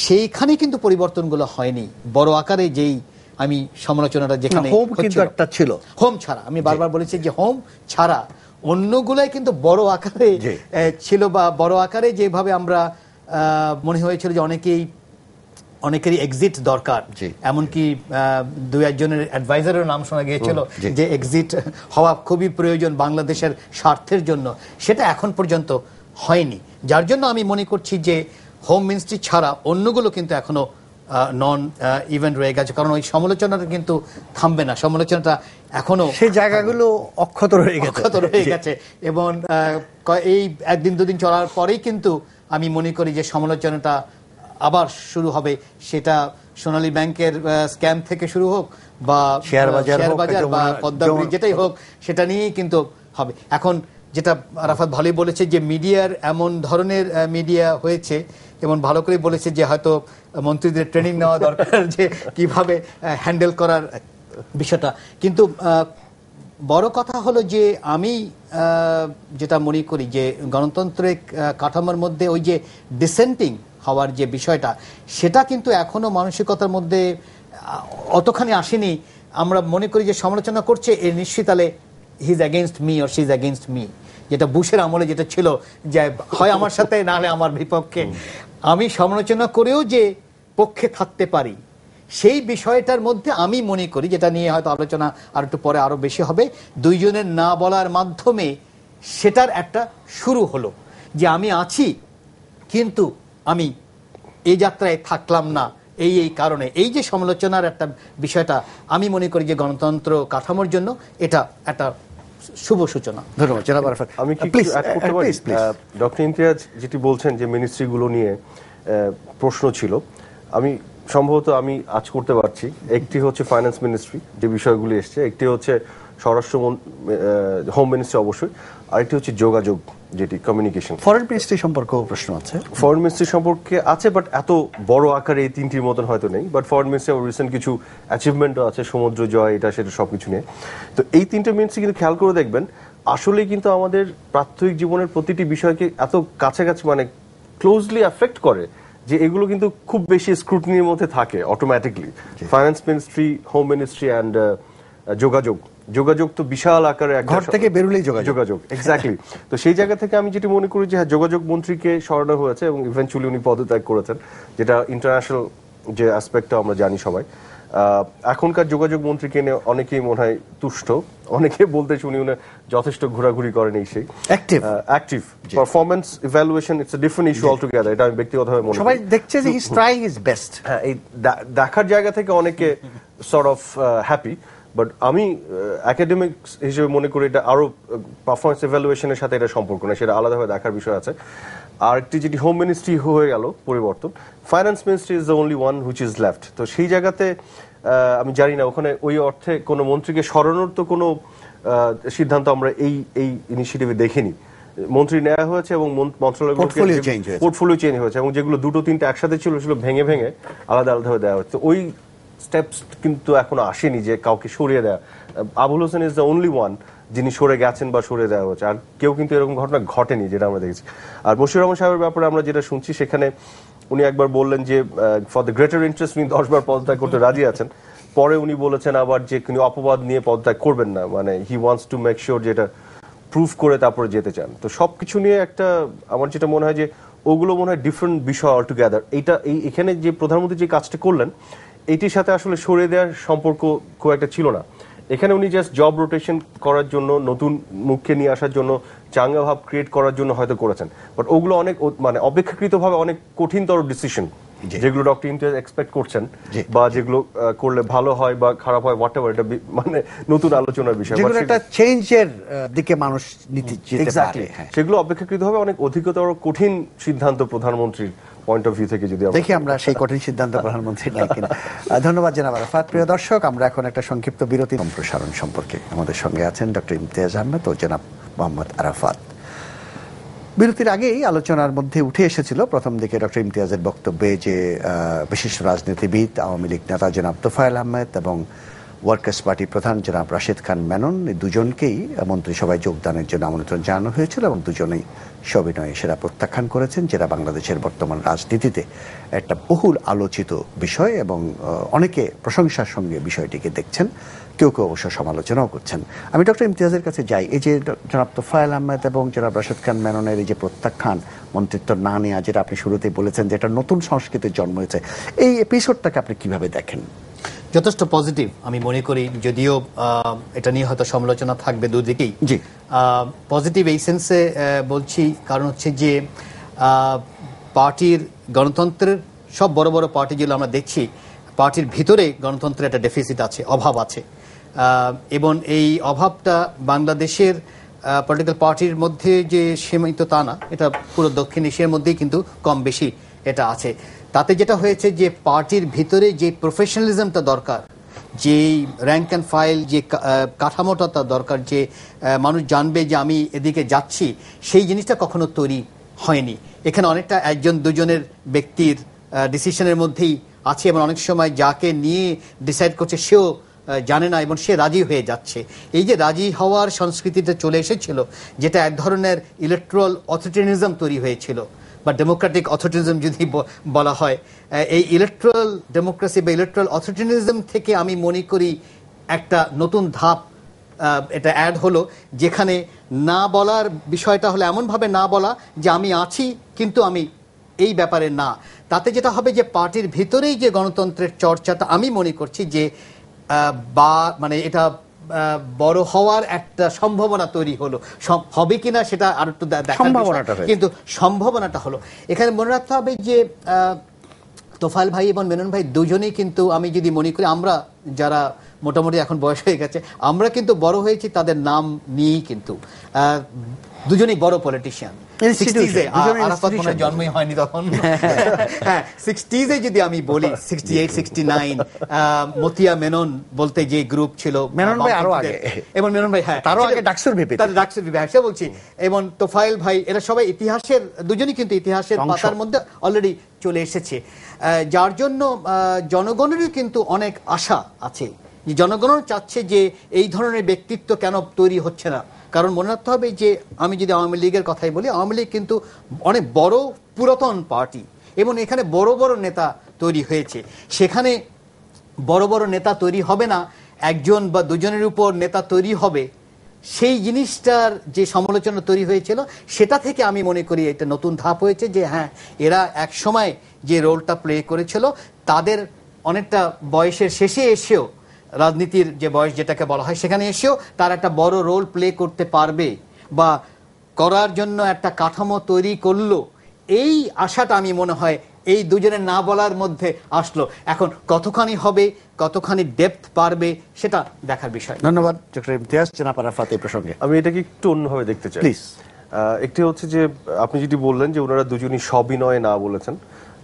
Speaker 2: সেইখানে কিন্তু পরিবর্তনগুলো হয়নি বড় আকারে। যেই আমি সমালোচনাটা যেখানে
Speaker 1: ছিল
Speaker 2: হোম ছাড়া, আমি বারবার বলেছি যে হোম ছাড়া অন্যগুলাই কিন্তু বড় আকারে ছিল, বা বড় আকারে যেভাবে আমরা মনে হয়েছিল যে অনেকেরই এক্সিট দরকার, এমনকি দু একজনের অ্যাডভাইজারের নাম শোনা গিয়েছিল যে এক্সিট হওয়া খুবই প্রয়োজন বাংলাদেশের স্বার্থের জন্য, সেটা এখন পর্যন্ত হয়নি। যার জন্য আমি মনে করছি যে হোম মিনিস্ট্রি ছাড়া অন্যগুলো কিন্তু এখনো নন ইভেন্ট রয়ে গেছে, কারণ ওই সমালোচনাটা কিন্তু থামবে না, সমালোচনাটা এখনো
Speaker 1: সেই জায়গাগুলো অক্ষত রয়ে
Speaker 2: গেছে। এবং এই একদিন দুদিন চলার পরেই কিন্তু আমি মনে করি যে সমালোচনাটা আবার শুরু হবে, সেটা সোনালী ব্যাংকের স্ক্যাম থেকে শুরু হোক বা শেয়ার বাজার বা পদ্মা ব্রিজ, যেটাই হোক সেটা নিয়েই কিন্তু হবে। এখন যেটা আরাফাত ভালোই বলেছে যে মিডিয়ার এমন ধরনের মিডিয়া হয়েছে, এবং ভালো করে বলেছে যে হয়তো মন্ত্রীদের ট্রেনিং নেওয়া দরকার যে কিভাবে হ্যান্ডেল করার বিষয়টা। কিন্তু বড় কথা হলো যে আমি যেটা মনে করি যে গণতান্ত্রিক কাঠামোর মধ্যে ওই যে ডিসেন্টিং হওয়ার যে বিষয়টা, সেটা কিন্তু এখনো মানসিকতার মধ্যে অতখানি আসেনি। আমরা মনে করি যে সমালোচনা করছে এর নিশ্চিত তাহলে he is against me or she is against me, যেটা বুশের আমলে যেটা ছিল যে হয় আমার সাথে না হলে আমার বিপক্ষে। আমি সমালোচনা করেও যে পক্ষে থাকতে পারি, সেই বিষয়টার মধ্যে আমি মনে করি, যেটা নিয়ে হয়তো আলোচনা আর একটু পরে আরো বেশি হবে, দুইজনের না বলার মাধ্যমে সেটার একটা শুরু হলো যে আমি আছি কিন্তু আমি এই যাত্রায় থাকলাম না এই কারণে। এই যে সমালোচনার একটা বিষয়টা, আমি মনে করি যে গণতন্ত্র কাঠামোর জন্য এটা একটা শুভ সূচনা।
Speaker 1: ধন্যবাদ।
Speaker 3: আমি কি অ্যাড করতে পারি? ডক্টর ইমতিয়াজ যেটি বলছেন যে মিনিস্ট্রিগুলো নিয়ে প্রশ্ন ছিল, আমি সম্ভবত আমি আজ করতে পারছি। একটি হচ্ছে ফাইন্যান্স মিনিস্ট্রি, যে বিষয়গুলি এসছে, একটি হচ্ছে স্বরাষ্ট্র হোম মিনিস্ট্রি অবশ্যই, আরেকটি হচ্ছে যোগাযোগ, যেটি কমিউনিকেশন।
Speaker 1: ফরেন মিনিস্ট্রি সম্পর্কেও প্রশ্ন আছে।
Speaker 3: ফরেন মিনিস্ট্রি সম্পর্কে আছে, বাট এত বড় আকারে এই তিনটির মতন হয়তো নেই। বাট ফরেন মিনিস্ট্রি রিসেন্ট কিছু অ্যাচিভমেন্টও আছে, সমুদ্র জয়, এটা সেটা সবকিছু নিয়ে। তো এই তিনটে মিনিস্ট্রি কিন্তু খেয়াল করে দেখবেন আসলেই কিন্তু আমাদের প্রাত্যহিক জীবনের প্রতিটি বিষয়কে এত কাছাকাছি, মানে ক্লোজলি অ্যাফেক্ট করে, যে এগুলো কিন্তু খুব বেশি স্ক্রুটিনির মধ্যে থাকে automatically. Finance ministry, home ministry and যোগাযোগ যোগাযোগ তো বিশাল আকারে
Speaker 1: ঘর থেকে বেরোলেই যোগাযোগ
Speaker 3: এক্স্যাক্টলি। তো সেই জায়গা থেকে আমি যেটি মনে করি যে হ্যাঁ, যোগাযোগ মন্ত্রীকে সরানো হয়েছে এবং ইভেন্চুয়ালি উনি পদত্যাগ করেছেন, যেটা ইন্টারন্যাশনাল যে অ্যাসপেক্টটা আমরা জানি সবাই। এখনকার যোগাযোগ মন্ত্রীকে নিয়ে অনেকেই মনে হয় তুষ্ট, অনেকে বলতে শুনি উনি যথেষ্ট ঘোরাঘুরি করেন এই সেই active performance evaluation, it's a different issue altogether. এটা আমি ব্যক্তিগতভাবে মনে করি
Speaker 1: সবাই দেখছে যে he is trying his best.
Speaker 3: হ্যাঁ, এই দেখার জায়গা থেকে অনেকে সর্ট অফ হ্যাপি, বাট আমি একাডেমিক হিসেবে মনে করি এটা আরো পারফরমেন্স ইভ্যালুয়েশনের সাথে এটা সম্পর্ক না, সেটা আলাদাভাবে দেখার বিষয় আছে। আর একটি যেটি হোম মিনিস্ট্রি হয়ে গেল পরিবর্তন, finance ministry is the only one which is left. তো সেই জায়গাতে আমি জানি না ওখানে ওই অর্থে কোনো মন্ত্রীকে সরানোর তো কোনো সিদ্ধান্ত আমরা এই ইনিশিয়েটিভে দেখিনি। মন্ত্রী নেওয়া হয়েছে এবং পোর্টফোলিও চেঞ্জ হয়েছে, এবং যেগুলো দুটো তিনটা একসাথে ছিল সেগুলো ভেঙে ভেঙে আলাদা আলাদাভাবে দেওয়া হচ্ছে। ওই স্টেপস কিন্তু এখনো আসেনি যে কাউকে সরিয়ে দেওয়া। Abul Hossain is the only one যিনি সরে গেছেন বা সরে দেওয়া হচ্ছে, আর কেউ কিন্তু এরকম ঘটনা ঘটেনি যেটা আমরা দেখেছি। আর মশিউর রহমান সাহেবের ব্যাপারে আমরা যেটা শুনছি, সেখানে উনি একবার বললেন যে ফর দ্য গ্রেটার ইন্টারেস্ট উনি 10 বার পদত্যাগ করতে রাজি আছেন, পরে উনি বলেছেন আবার যে তিনি অপবাদ নিয়ে পদত্যাগ করবেন না, মানে he wants to make sure যেটা প্রুফ করে তারপরে যেতে চান। তো সবকিছু নিয়ে একটা আমার যেটা মনে হয় যে ওগুলো মনে হয় ডিফারেন্ট বিষয় অলটুগেদার। এখানে যে প্রধানমন্ত্রী যে কাজটা করলেন এটির সাথে আসলে সরিয়ে দেওয়ার সম্পর্ক খুব একটা ছিল না। এখানে উনি জাস্ট জব রোটেশন করার জন্য, নতুন মুখকে নিয়ে আসার জন্য, চাঙ্গা ভাব ক্রিয়েট করার জন্য হয়তো করেছেন, বাট ওগুলো অনেক মানে অপেক্ষাকৃতভাবে অনেক কঠিনতর ডিসিশন, যেগুলো ডক্টর ইমতিয়াজ এক্সপেক্ট করছেন, বা যেগুলো করলে ভালো হয় বা খারাপ হয় হোয়াট এভার, এটা মানে নতুন আলোচনার বিষয়,
Speaker 1: যেগুলো একটা চেঞ্জের দিকে মানুষ নিতে যেতে পারে।
Speaker 3: সেগুলো অপেক্ষাকৃতভাবে অনেক অধিকতর কঠিন সিদ্ধান্ত প্রধানমন্ত্রীর পয়েন্ট অফ ভিউ থেকে যদি
Speaker 1: দেখি আমরা সেই কঠিন সিদ্ধান্ত প্রধানমন্ত্রী নেয় কিনা। ধন্যবাদ জনাব আরাফাত। প্রিয় দর্শক, আমরা এখন একটা সংক্ষিপ্ত বিরতি সম্প্রসারণ সম্পর্কে আমাদের সঙ্গে আছেন ডক্টর ইমতিয়াজ আহমেদ ও জনাব মোহাম্মদ আরাফাত। বিরতির আগেই আলোচনার মধ্যে উঠে এসেছিল প্রথম দিকে ডক্টর ইমতিয়াজের বক্তব্যে যে বিশিষ্ট রাজনীতিবিদ আওয়ামী লীগ নেতা জনাব তোফায়েল আহমেদ এবং ওয়ার্কার্স পার্টি প্রধান জনাব রাশেদ খান মেনন, এই দুজনকেই মন্ত্রিসভায় যোগদানের জন্য আমন্ত্রণ জানানো হয়েছিল এবং দুজনেই সবিনয়ে সেরা প্রত্যাখ্যান করেছেন, যেটা বাংলাদেশের বর্তমান রাজনীতিতে একটা বহুল আলোচিত বিষয় এবং অনেকে প্রশংসার সঙ্গে বিষয়টিকে দেখছেন, কেউ কেউ অবশ্য সমালোচনাও করছেন। আমি ডক্টর ইমতিয়াজের কাছে যাই। এই যে জনাব তোফায়েল আহমেদ এবং জনাব রাশেদ খান মেননের এই যে প্রত্যাখ্যান, মন্ত্রিত্ব না নেওয়া, যেটা আপনি শুরুতেই বলেছেন যে একটা নতুন সংস্কৃতির জন্ম হয়েছে, এই এপিসোডটাকে আপনি কিভাবে দেখেন?
Speaker 2: যথেষ্ট পজিটিভ আমি মনে করি, যদিও এটা নিয়ে হয়তো সমালোচনা থাকবে দুদিকেই।
Speaker 1: জি,
Speaker 2: পজিটিভ এই সেন্সে বলছি, কারণ হচ্ছে যে পার্টির গণতন্ত্রের সব বড় বড় পার্টি যেগুলো আমরা দেখছি, পার্টির ভিতরে গণতন্ত্রের একটা ডেফিসিট আছে, অভাব আছে, এবং এই অভাবটা বাংলাদেশের পলিটিক্যাল পার্টির মধ্যে যে সীমিত তা না, এটা পুরো দক্ষিণ এশিয়ার মধ্যেই কিন্তু কম বেশি এটা আছে। তাতে যেটা হয়েছে যে পার্টির ভিতরে যে প্রফেশনালিজমটা দরকার, যে র্যাঙ্ক অ্যান্ড ফাইল, যে কাঠামোটা তার দরকার, যে মানুষ জানবে যে আমি এদিকে যাচ্ছি, সেই জিনিসটা কখনো তৈরি হয়নি। এখানে অনেকটা একজন দুজনের ব্যক্তির ডিসিশনের মধ্যেই আছে, এবং অনেক সময় যাকে নিয়ে ডিসাইড করছে সেও জানে না এবং সে রাজি হয়ে যাচ্ছে। এই যে রাজি হওয়ার সংস্কৃতিটা চলে এসেছিল, যেটা এক ধরনের ইলেকট্রাল অথরিটারিজম তৈরি হয়েছিল, বা ডেমোক্রেটিক অথরিটারিজম যদি বলা হয়, এই ইলেকট্রাল ডেমোক্রেসি বা ইলেকট্রাল অথরিটারিজম থেকে আমি মনে করি একটা নতুন ধাপ এটা অ্যাড হলো, যেখানে না বলার বিষয়টা হলো এমনভাবে না বলা যে আমি আছি কিন্তু আমি এই ব্যাপারে না। তাতে যেটা হবে যে পার্টির ভিতরেই যে গণতন্ত্রের চর্চাটা আমি মনে করছি যে বা মানে এটা বড় হওয়ার একটা সম্ভাবনা তৈরি হলো। হবে কিনা সেটা আর একটু দেখা, কিন্তু সম্ভাবনাটা হলো। এখানে মনে রাখতে হবে যে তোফায়েল ভাই এবং মেনন ভাই দুজনেই কিন্তু, আমি যদি মনে করি, আমরা যারা মোটামুটি এখন বয়স হয়ে গেছে, আমরা কিন্তু বড় হয়েছি তাদের নাম নিয়েই, কিন্তু দুজনেই বড় পলিটিশিয়ান। জন্মই হয়নি তখন, হ্যাঁ 60s যদি আমি বলি, 68, 69, মতিয়া মেনন বলতে যে গ্রুপ ছিল,
Speaker 1: মেনন ভাই আরো আগে,
Speaker 2: এবং মেনন ভাই হ্যাঁ
Speaker 1: তারও আগে ডাকসুর ভিপি,
Speaker 2: সে বলছি, এবং তোফায়েল ভাই, এরা সবাই ইতিহাসের, দুজনই কিন্তু ইতিহাসের পাতার মধ্যে অলরেডি চলে এসেছে, যার জন্য জনগণেরই কিন্তু অনেক আশা আছে। জনগণও চাচ্ছে যে এই ধরনের ব্যক্তিত্ব কেন তৈরি হচ্ছে না। কারণ মনে রাখতে হবে যে আমি যদি আওয়ামী লীগের কথাই বলি, আওয়ামী লীগ কিন্তু অনেক বড় পুরাতন পার্টি, এবং এখানে বড় বড় নেতা তৈরি হয়েছে। সেখানে বড় বড় নেতা তৈরি হবে না একজন বা দুজনের উপর নেতা তৈরি হবে, সেই জিনিসটার যে সমালোচনা তৈরি হয়েছিল সেটা থেকে আমি মনে করি এটা নতুন ধাপ হয়েছে যে হ্যাঁ, এরা এক সময় যে রোলটা প্লে করেছিল তাদের অনেকটা বয়সের শেষে এসেও, রাজনীতির যে বয়স যেটাকে বলা হয় সেখানে এসেও তার একটা বড় রোল প্লে করতে পারবে বা করার জন্য একটা কাঠামো তৈরি করলো, এই আশাটা আমি মনে হয় এই দুজনের না বলার মধ্যে আসলো। এখন কতখানি হবে, কতখানি ডেপথ পারবে সেটা দেখার বিষয়।
Speaker 1: ধন্যবাদ ডক্টর ইমতিয়াজ। জনাব আরাফাত এই প্রসঙ্গে
Speaker 3: আমি এটাকে একটু অন্যভাবে দেখতে চাই
Speaker 1: প্লিজ।
Speaker 3: একটি হচ্ছে যে আপনি যেটি বললেন যে ওনারা দুজনই সবিনয়ে না বলেছেন,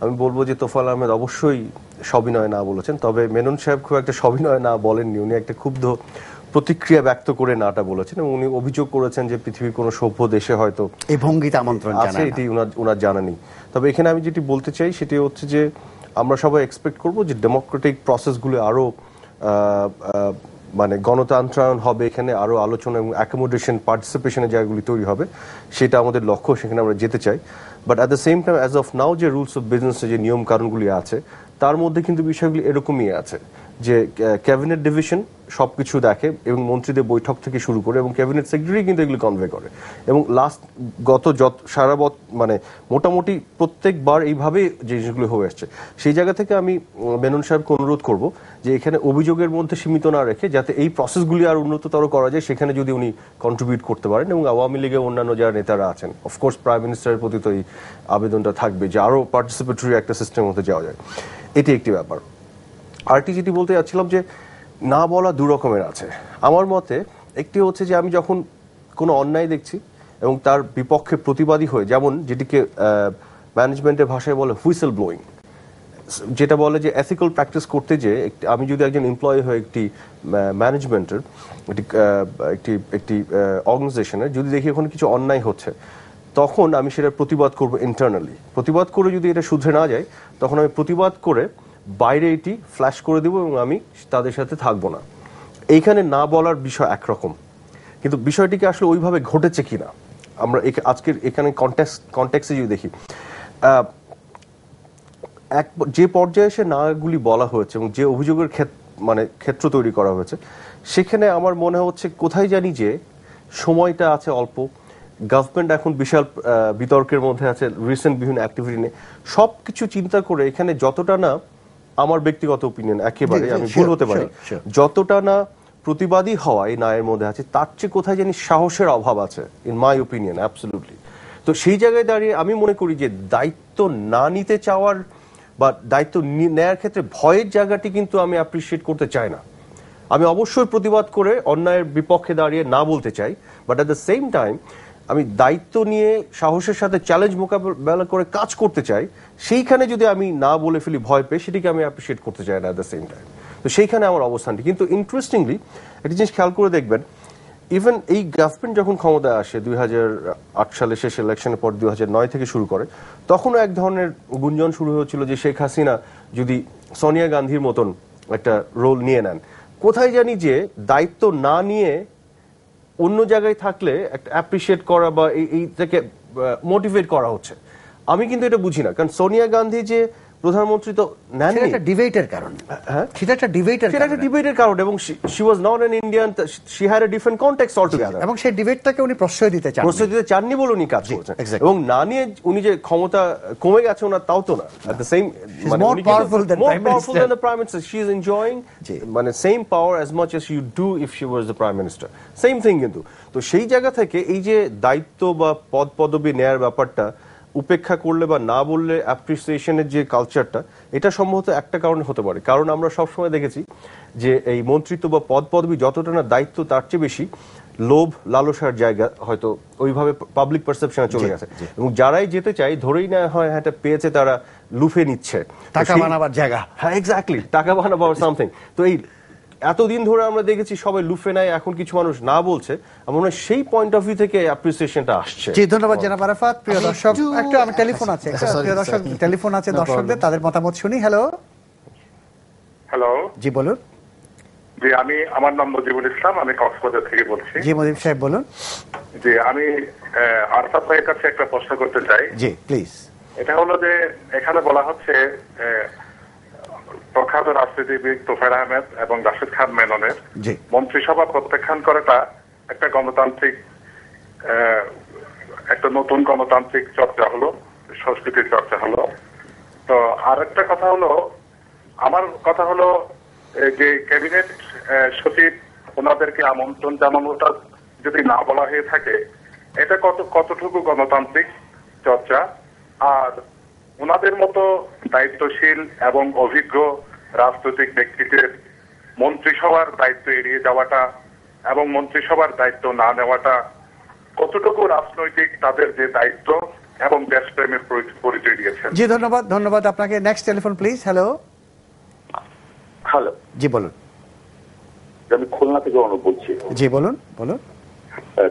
Speaker 3: আমি বলবো যে তোফাল আহমেদ অবশ্যই সবিনয়ে না বলেছেন, তবে মেনন সাহেব খুব একটা সবিনয়ে না বলেননি। উনি একটা ক্ষুব্ধ প্রতিক্রিয়া ব্যক্ত করে নাটা বলেছেন এবং উনি অভিযোগ করেছেন যে পৃথিবীর কোনো সভ্য দেশে হয়তো
Speaker 1: এই ভঙ্গিতে আমন্ত্রণ
Speaker 3: আছে, এটি ওনার জানা নেই। তবে এখানে আমি যেটি বলতে চাই সেটি হচ্ছে যে আমরা সবাই এক্সপেক্ট করব যে ডেমোক্রেটিক প্রসেসগুলো আরো মানে গণতন্ত্রায়ন হবে, এখানে আরো আলোচনা এবং অ্যাকোমোডেশন পার্টিসিপেশনের জায়গাগুলি তৈরি হবে, সেটা আমাদের লক্ষ্য, সেখানে আমরা যেতে চাই। But at the same time as of now যে রুলস অফ বিজনেসের যে নিয়ম কানুনগুলি আছে তার মধ্যে কিন্তু বিষয়গুলি এরকমই আছে যে ক্যাবিনেট ডিভিশন সবকিছু দেখে এবং মন্ত্রীদের বৈঠক থেকে শুরু করে এবং ক্যাবিনেট সেক্রেটারি কিন্তু এগুলো কনভে করে এবং সারা মানে মোটামুটি প্রত্যেকবার এইভাবে যে জিনিসগুলো হয়ে আসছে। সেই জায়গা থেকে আমি মেনন সাহেবকে অনুরোধ করব যে এখানে অভিযোগের মধ্যে সীমিত না রেখে যাতে এই প্রসেসগুলি আর উন্নততর করা যায় সেখানে যদি উনি কন্ট্রিবিউট করতে পারেন এবং আওয়ামী লীগের অন্যান্য যারা নেতারা আছেন, অফকোর্স প্রাইম মিনিস্টারের প্রতি তো এই আবেদনটা থাকবে যে আরো পার্টিসিপেটরি একটা সিস্টেমের মধ্যে যাওয়া যায়। এটি একটি ব্যাপার। আরটি যেটি বলতে যাচ্ছিলাম যে না বলা দু রকমের আছে আমার মতে। একটি হচ্ছে যে আমি যখন কোনো অন্যায় দেখছি এবং তার বিপক্ষে প্রতিবাদী হয়ে, যেমন যেটিকে ম্যানেজমেন্টের ভাষায় বলে হুইসেল ব্লোয়িং, যেটা বলে যে এথিক্যাল প্র্যাকটিস করতে যে আমি যদি একজন এমপ্লয়ি হয়ে একটি ম্যানেজমেন্টের একটি অর্গানাইজেশনের যদি দেখি ওখানে কিছু অন্যায় হচ্ছে, তখন আমি সেটার প্রতিবাদ করব ইন্টারনালি। প্রতিবাদ করে যদি এটা শুধরে না যায় তখন আমি প্রতিবাদ করে বাইরে এটি ফ্ল্যাশ করে দেব এবং আমি তাদের সাথে থাকবো না। এইখানে না বলার বিষয় একরকম, কিন্তু বিষয়টিকে আসলে ওইভাবে ঘটেছে কিনা আমরা আজকের এখানে কনটেক্সটে যদি দেখি, যে পর্যায়ে সে নাগুলি বলা হয়েছে এবং যে অভিযোগের ক্ষেত্র তৈরি করা হয়েছে সেখানে আমার মনে হচ্ছে কোথায় জানি যে সময়টা আছে অল্প, গভর্নমেন্ট এখন বিশাল বিতর্কের মধ্যে আছে রিসেন্ট বিভিন্ন অ্যাক্টিভিটি নিয়ে, সবকিছু চিন্তা করে এখানে যতটা না, আমার ব্যক্তিগত ওপিনিয়ন একেবারে আমি ভুল হতে পারি, যতটা না প্রতিবাদী হওয়া এই নায়ের মধ্যে আছে তার চেয়ে কোথায় জানি সাহসের অভাব আছে ইন মাই ওপিনিয়ন অ্যাবসলিউটলি। তো সেই জায়গায় দাঁড়িয়ে আমি মনে করি যে দায়িত্ব না নিতে চাওয়ার বা দায়িত্ব নেয়ার ক্ষেত্রে ভয়ের জায়গাটি কিন্তু আমি অ্যাপ্রিসিয়েট করতে চাই না। আমি অবশ্যই প্রতিবাদ করে অন্যায়ের বিপক্ষে দাঁড়িয়ে না বলতে চাই, but at the same time আমি দায়িত্ব নিয়ে সাহসের সাথে চ্যালেঞ্জ মোকাবেলা করে কাজ করতে চাই। সেইখানে যদি আমি না বলে ফেলি ভয় পেয়ে, সেটিকে আমি অ্যাপ্রিসিয়েট করতে চাই না অ্যাট দ্য সেম টাইম। তো সেইখানে আমার অবস্থানটি। কিন্তু ইন্টারেস্টিংলি একটা জিনিস খেয়াল করে দেখবেন, ইভেন এই গভর্নমেন্ট যখন ক্ষমতায় আসে 2008 সালে শেষ ইলেকশনের পর 2009 থেকে শুরু করে, তখনও এক ধরনের গুঞ্জন শুরু হয়েছিল যে শেখ হাসিনা যদি সোনিয়া গান্ধীর মতন একটা রোল নিয়ে নেন, কোথায় জানি যে দায়িত্ব না নিয়ে অন্য জায়গায় থাকলে একটা অ্যাপ্রিসিয়েট করা বা এই থেকে মোটিভেট করা হচ্ছে। আমি কিন্তু এটা বুঝি না, কারণ সোনিয়া গান্ধী যে প্রধানমন্ত্রী তো নেন,
Speaker 1: সেটা একটা ডিবেটের কারণ, সেটা একটা ডিবেটের কারণ
Speaker 3: এবং she was not an Indian, she had a different context altogether,
Speaker 1: এবং সেই ডিবেটটাকে উনি প্রশ্রয় দিতে
Speaker 3: চাননি বলে উনি কাজ করছেন। এবং না নিয়ে উনি যে ক্ষমতা কমে গেছে ওনার তাও তো না, at the same
Speaker 1: more powerful than the
Speaker 3: prime minister, she is enjoying মানে same power as much as you do if she was the prime minister, same thing। কিন্তু তো সেই জায়গা থেকে এই যে দায়িত্ব বা পদ পদবি নেয়ার ব্যাপারটা উপেক্ষা করলে বা না বললে অ্যাপ্রিসিয়েশনের যে কালচারটা, এটা সম্ভবত একটা কারণে হতে পারে। কারণ আমরা সবসময় দেখেছি যে এই মন্ত্রিত্ব বা পদ পদবি যতটা না দায়িত্ব তার চেয়ে বেশি লোভ লালসার জায়গা হয়তো ওইভাবে পাবলিক পারসেপশনে চলে গেছে এবং যারাই যেতে চাই ধরেই না হয় এটা পেয়েছে, তারা লুফে নিচ্ছে
Speaker 1: টাকা বানাবার জায়গা।
Speaker 3: হ্যাঁ, এক্স্যাক্টলি, টাকা বানাবার সামথিং। তো এই এতদিন ধরে আমরা দেখেছি সবাই লুফে নেয়, এখন কিছু মানুষ না বলছে, আমার মনে হয় সেই পয়েন্ট অফ ভিউ থেকে অ্যাপ্রিসিয়েশনটা আসছে।
Speaker 1: জি, ধন্যবাদ জনাব আরাফাত। প্রিয় দর্শক, একটা আমি টেলিফোন আছে, প্রিয় দর্শক টেলিফোন আছে, দর্শকদের তাদের মতামত শুনি। হ্যালো
Speaker 4: হ্যালো,
Speaker 1: জি বলুন।
Speaker 4: জি, আমার নাম নজিবুল ইসলাম, আমি কক্সবাজার থেকে বলছি।
Speaker 1: জি মজিব সাহেব বলুন।
Speaker 4: জি, আমি আরাফাত ভাইয়ের কাছে একটা প্রশ্ন করতে চাই।
Speaker 1: জি প্লিজ।
Speaker 4: এটা হলো যে এখানে বলা হচ্ছে প্রখ্যাত রাজনীতিবিদ তোফায়েল আহমেদ এবং রাশেদ খান মেননের
Speaker 1: জি।
Speaker 4: মন্ত্রিসভা প্রত্যাখ্যান করাটা একটা গণতান্ত্রিক একটা নতুন গণতান্ত্রিক চর্চা হলো, সংস্কৃতির চর্চা হলো। তো আরেকটা কথা হলো, আমার কথা হলো যে ক্যাবিনেট সচিব ওনাদেরকে আমন্ত্রণ জানানোটা যদি না বলা হয়ে থাকে, এটা কতটুকু গণতান্ত্রিক চর্চা? আর ওনাদের মতো দায়িত্বশীল এবং অভিজ্ঞ রাজনৈতিক ব্যক্তিদের মন্ত্রিসভার দায়িত্ব এড়িয়ে যাওয়াটা এবং মন্ত্রিসভার দায়িত্ব না নেওয়াটা কতটুকু রাজনৈতিক তাদের যে দায়িত্ব এবং দেশপ্রেমের পরিচয় দিয়েছেন?
Speaker 1: জি, ধন্যবাদ। ধন্যবাদ আপনাকে। Next telephone please. Hello.
Speaker 5: Hello,
Speaker 1: জি বলুন।
Speaker 5: আমি খুলনা থেকে অনুপ বলছি।
Speaker 1: জি বলুন বলুন।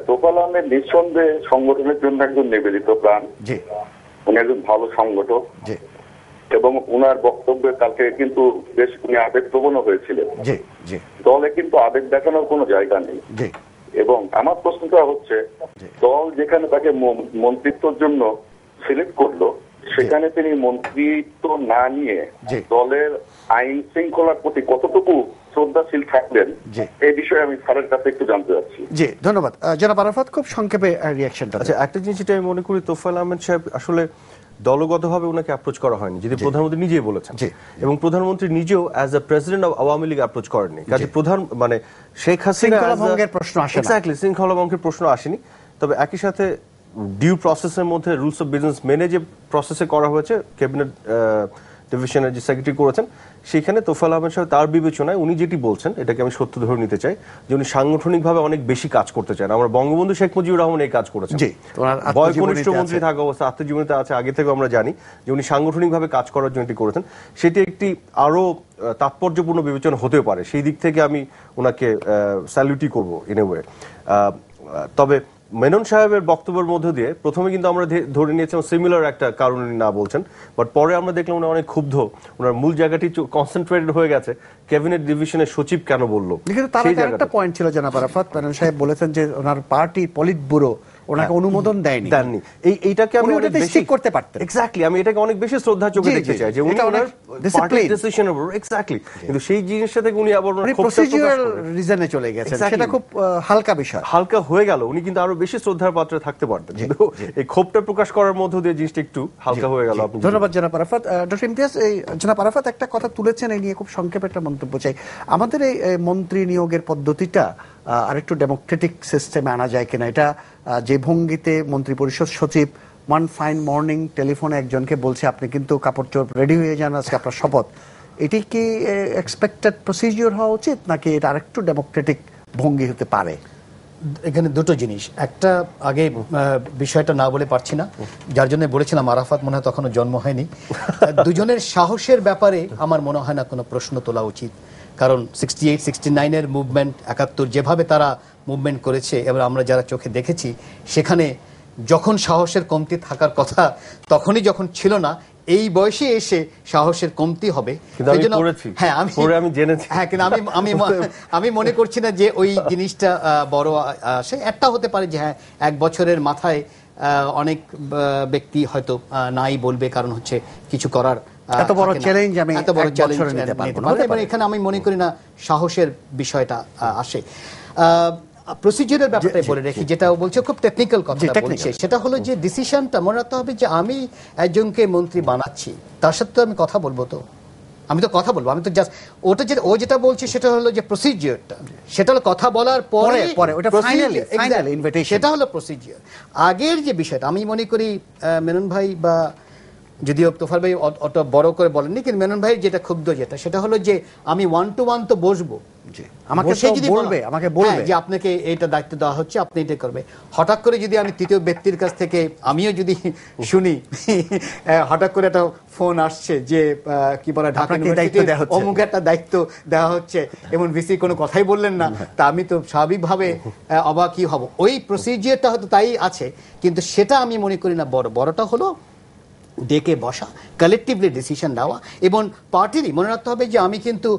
Speaker 5: তোফায়েল আহমেদ নিঃসন্দেহে সংগঠনের জন্য একজন নিবেদিত প্রাণ।
Speaker 1: জি।
Speaker 5: উনি একজন ভালো সংগঠক
Speaker 1: জি
Speaker 5: এবং উনার বক্তব্যের কালকে কিন্তু বেশ উনি আবেগপ্রবণ হয়েছিলেন।
Speaker 1: জি জি
Speaker 5: দলে কিন্তু আবেগ দেখানোর কোনো জায়গা নেই।
Speaker 1: জি।
Speaker 5: এবং আমার প্রশ্নটা হচ্ছে, দল যেখানে তাকে মন্ত্রিত্বের জন্য সিলেক্ট করলো, সেখানে তিনি মন্ত্রিত্ব না নিয়ে দলের আইন শৃঙ্খলার প্রতি কতটুকু শ্রদ্ধাশীল থাকলেন, এই বিষয়ে আমি স্যারের কাছে একটু জানতে চাচ্ছি।
Speaker 1: জি ধন্যবাদ। জনাব আরাফাত, খুব সংক্ষেপে রিঅ্যাকশনটা।
Speaker 3: আচ্ছা, একটা জিনিস যেটা আমি মনে করি, তোফায়েল আহমেদ সাহেব আসলে দলগতভাবে ওনাকে অ্যাপ্রোচ করা হয়নি, যেটি প্রধানমন্ত্রী নিজেই বলেছেন, এবং প্রধানমন্ত্রী নিজেও as a president of Awami League approach করেননি। কাজে প্রধান মানে শেখ হাসিনা
Speaker 1: ভঙ্গের প্রশ্ন আসে না।
Speaker 3: এক্স্যাক্টলি, শৃঙ্খলা ভঙ্গের প্রশ্ন আসেনি। তবে একই সাথে ডিউ প্রসেসের মধ্যে রুলস অফ বিজনেস মেনে যে প্রসেসে করা হয়েছে, ক্যাবিনেট ডিভিশনের যে সেক্রেটারি করেছেন, সেখানে তোফায়েল আহমেদ সাহেব তার বিবেচনায় উনি যেটি বলছেন, এটাকে আমি সত্য ধরে নিতে চাই, যে উনি সাংগঠনিকভাবে অনেক বেশি কাজ করতে চান। আমরা বঙ্গবন্ধু শেখ মুজিবুর রহমান এই কাজ করেছেন, বয়কনিষ্ঠ মন্ত্রী থাকা অবস্থা আত্মজীবনীতে আছে, আগে থেকে আমরা জানি যে উনি সাংগঠনিকভাবে কাজ করার জন্য এটি করেছেন। সেটি একটি আরো তাৎপর্যপূর্ণ বিবেচনা হতে পারে, সেই দিক থেকে আমি ওনাকে স্যালুটই করবো ইন এ ওয়ে। তবে মেনন সাহেবের বক্তব্যের মধ্য দিয়ে প্রথমে কিন্তু আমরা ধরে নিয়েছিলাম সিমিলার একটা কারণ না বলছেন, বাট পরে আমরা দেখলাম উনি অনেক ক্ষুব্ধ, ওনার মূল জায়গাটি কনসেন্ট্রেটেড হয়ে গেছে ক্যাবিনেট ডিভিশনের সচিব কেন বললো।
Speaker 1: কিন্তু তার একটা পয়েন্ট ছিল জনাব আরাফাত, মেনন সাহেব বলেছেন যে ওনার পার্টি পলিট ব্যুরো ওনাকে অনুমোদন দেয়নি।
Speaker 3: এইটাকে আমি
Speaker 1: অনেক বেশি করতে পারতেন।
Speaker 3: এক্স্যাক্টলি, আমি এটাকে অনেক বেশি শ্রদ্ধা চোখে দেখতে চাই যে উনি ওনার পার্টি ডিসিশনের উপর এক্স্যাক্টলি, কিন্তু সেই জিনিসটা থেকে উনি আবার
Speaker 1: প্রসিডিউরাল রিজনে চলে গেছেন, সেটা খুব হালকা বিষয়,
Speaker 3: হালকা হয়ে গেল। উনি কিন্তু আরো বেশি শ্রদ্ধার পাত্রে থাকতে পারতেন, কিন্তু এই ক্ষোভটা প্রকাশ করার মধ্য দিয়ে জিনিসটা একটু হালকা হয়ে গেল।
Speaker 1: ধন্যবাদ জনাব আরাফাত। ডক্টর ইমতিয়াজ, এই জনাব আরাফাত একটা কথা তুলেছেন, এই নিয়ে খুব সংক্ষেপে একটা মন্তব্য চাই। আমাদের এই মন্ত্রী নিয়োগের পদ্ধতিটা আরেকটু ডেমোক্রেটিক সিস্টেমে আনা যায় কিনা? এটা যে ভঙ্গিতে মন্ত্রী পরিষদ সচিব ওয়ান ফাইন মর্নিং টেলিফোনে একজনকে বলছে আপনি কিন্তু কাপড় চোপড় রেডি হয়ে যান, আজকে আপনার শপথ, এটি কি এক্সপেক্টেড প্রসিডিওর হওয়া উচিত, নাকি এটা আরেকটু ডেমোক্রেটিক ভঙ্গি হতে পারে?
Speaker 2: এখানে দুটো জিনিস, একটা আগে বিষয়টা না বলে পারছি না, যার জন্য বলেছিলাম আরাফাত মনে হয় তখনও জন্ম হয়নি। দুজনের সাহসের ব্যাপারে আমার মনে হয় না কোনো প্রশ্ন তোলা উচিত, কারণ 68, 69-এর মুভমেন্ট, 71 যেভাবে তারা মুভমেন্ট করেছে এবং আমরা যারা চোখে দেখেছি, সেখানে যখন সাহসের কমতি থাকার কথা তখনই যখন ছিল না, এই বয়সে এসে সাহসের কমতি হবে।
Speaker 3: হ্যাঁ, কিন্তু
Speaker 2: আমি মনে করছি না যে ওই জিনিসটা বড় আসে। একটা হতে পারে যে হ্যাঁ, 1 বছরের মাথায় অনেক ব্যক্তি হয়তো নাই বলবে, কারণ হচ্ছে কিছু করার
Speaker 1: এত বড় চ্যালেঞ্জ আমি
Speaker 2: এত বড় চ্যালেঞ্জ নিতে পারবো না। এবার এখানে আমি মনে করি না সাহসের বিষয়টা আসে। প্রসিডিউরের ব্যাপারটা বলে রেখি, যেটা বলছে খুব টেকনিক্যাল কথা বলছে, সেটা হলো যে ডিসিশনটা মনে রাখতে হবে যে আমি একজনকে মন্ত্রী বানাচ্ছি, তার সাথে আমি কথা বলবো, তো আমি তো কথা বলবো, আমি তো জাস্ট ওটা যেটা ও যেটা বলছে সেটা হলো যে প্রসিডিউরটা, সেটা হলো কথা বলার পরে
Speaker 1: ওটা ফাইনাল ইনভিটেশন,
Speaker 2: সেটা হলো প্রসিডিউর। আগের যে বিষয়টা আমি মনে করি মেনন ভাই, বা যদিও তোফায়েল ভাই অত বড় করে বলেননি, কিন্তু মেনন ভাই যেটা ক্ষুব্ধ যেটা হলো যে আমি 1-to-1 তো বসবো,
Speaker 1: আমাকে বলবে
Speaker 2: যে আপনাকে এইটা দায়িত্ব দেওয়া হচ্ছে, আপনি এটা করবে। হঠাৎ করে যদি আমি তৃতীয় ব্যক্তির কাছ থেকে আমিও যদি শুনি হঠাৎ করে একটা ফোন আসছে যে কি বলে ঢাকা ইউনিভার্সিটির অমুক একটা দায়িত্ব দেওয়া হচ্ছে এবং ভিসি কোনো কথাই বললেন না, তা আমি তো স্বাভাবিকভাবে অবাকই হব। ওই প্রসিজিয়ারটা হয়তো তাই আছে, কিন্তু সেটা আমি মনে করি না বড়। বড়টা হলো ডেকে বসা, কালেকটিভলি ডিসিশন দেওয়া, এবং পার্টিরই মনে রাখতে হবে যে আমি কিন্তু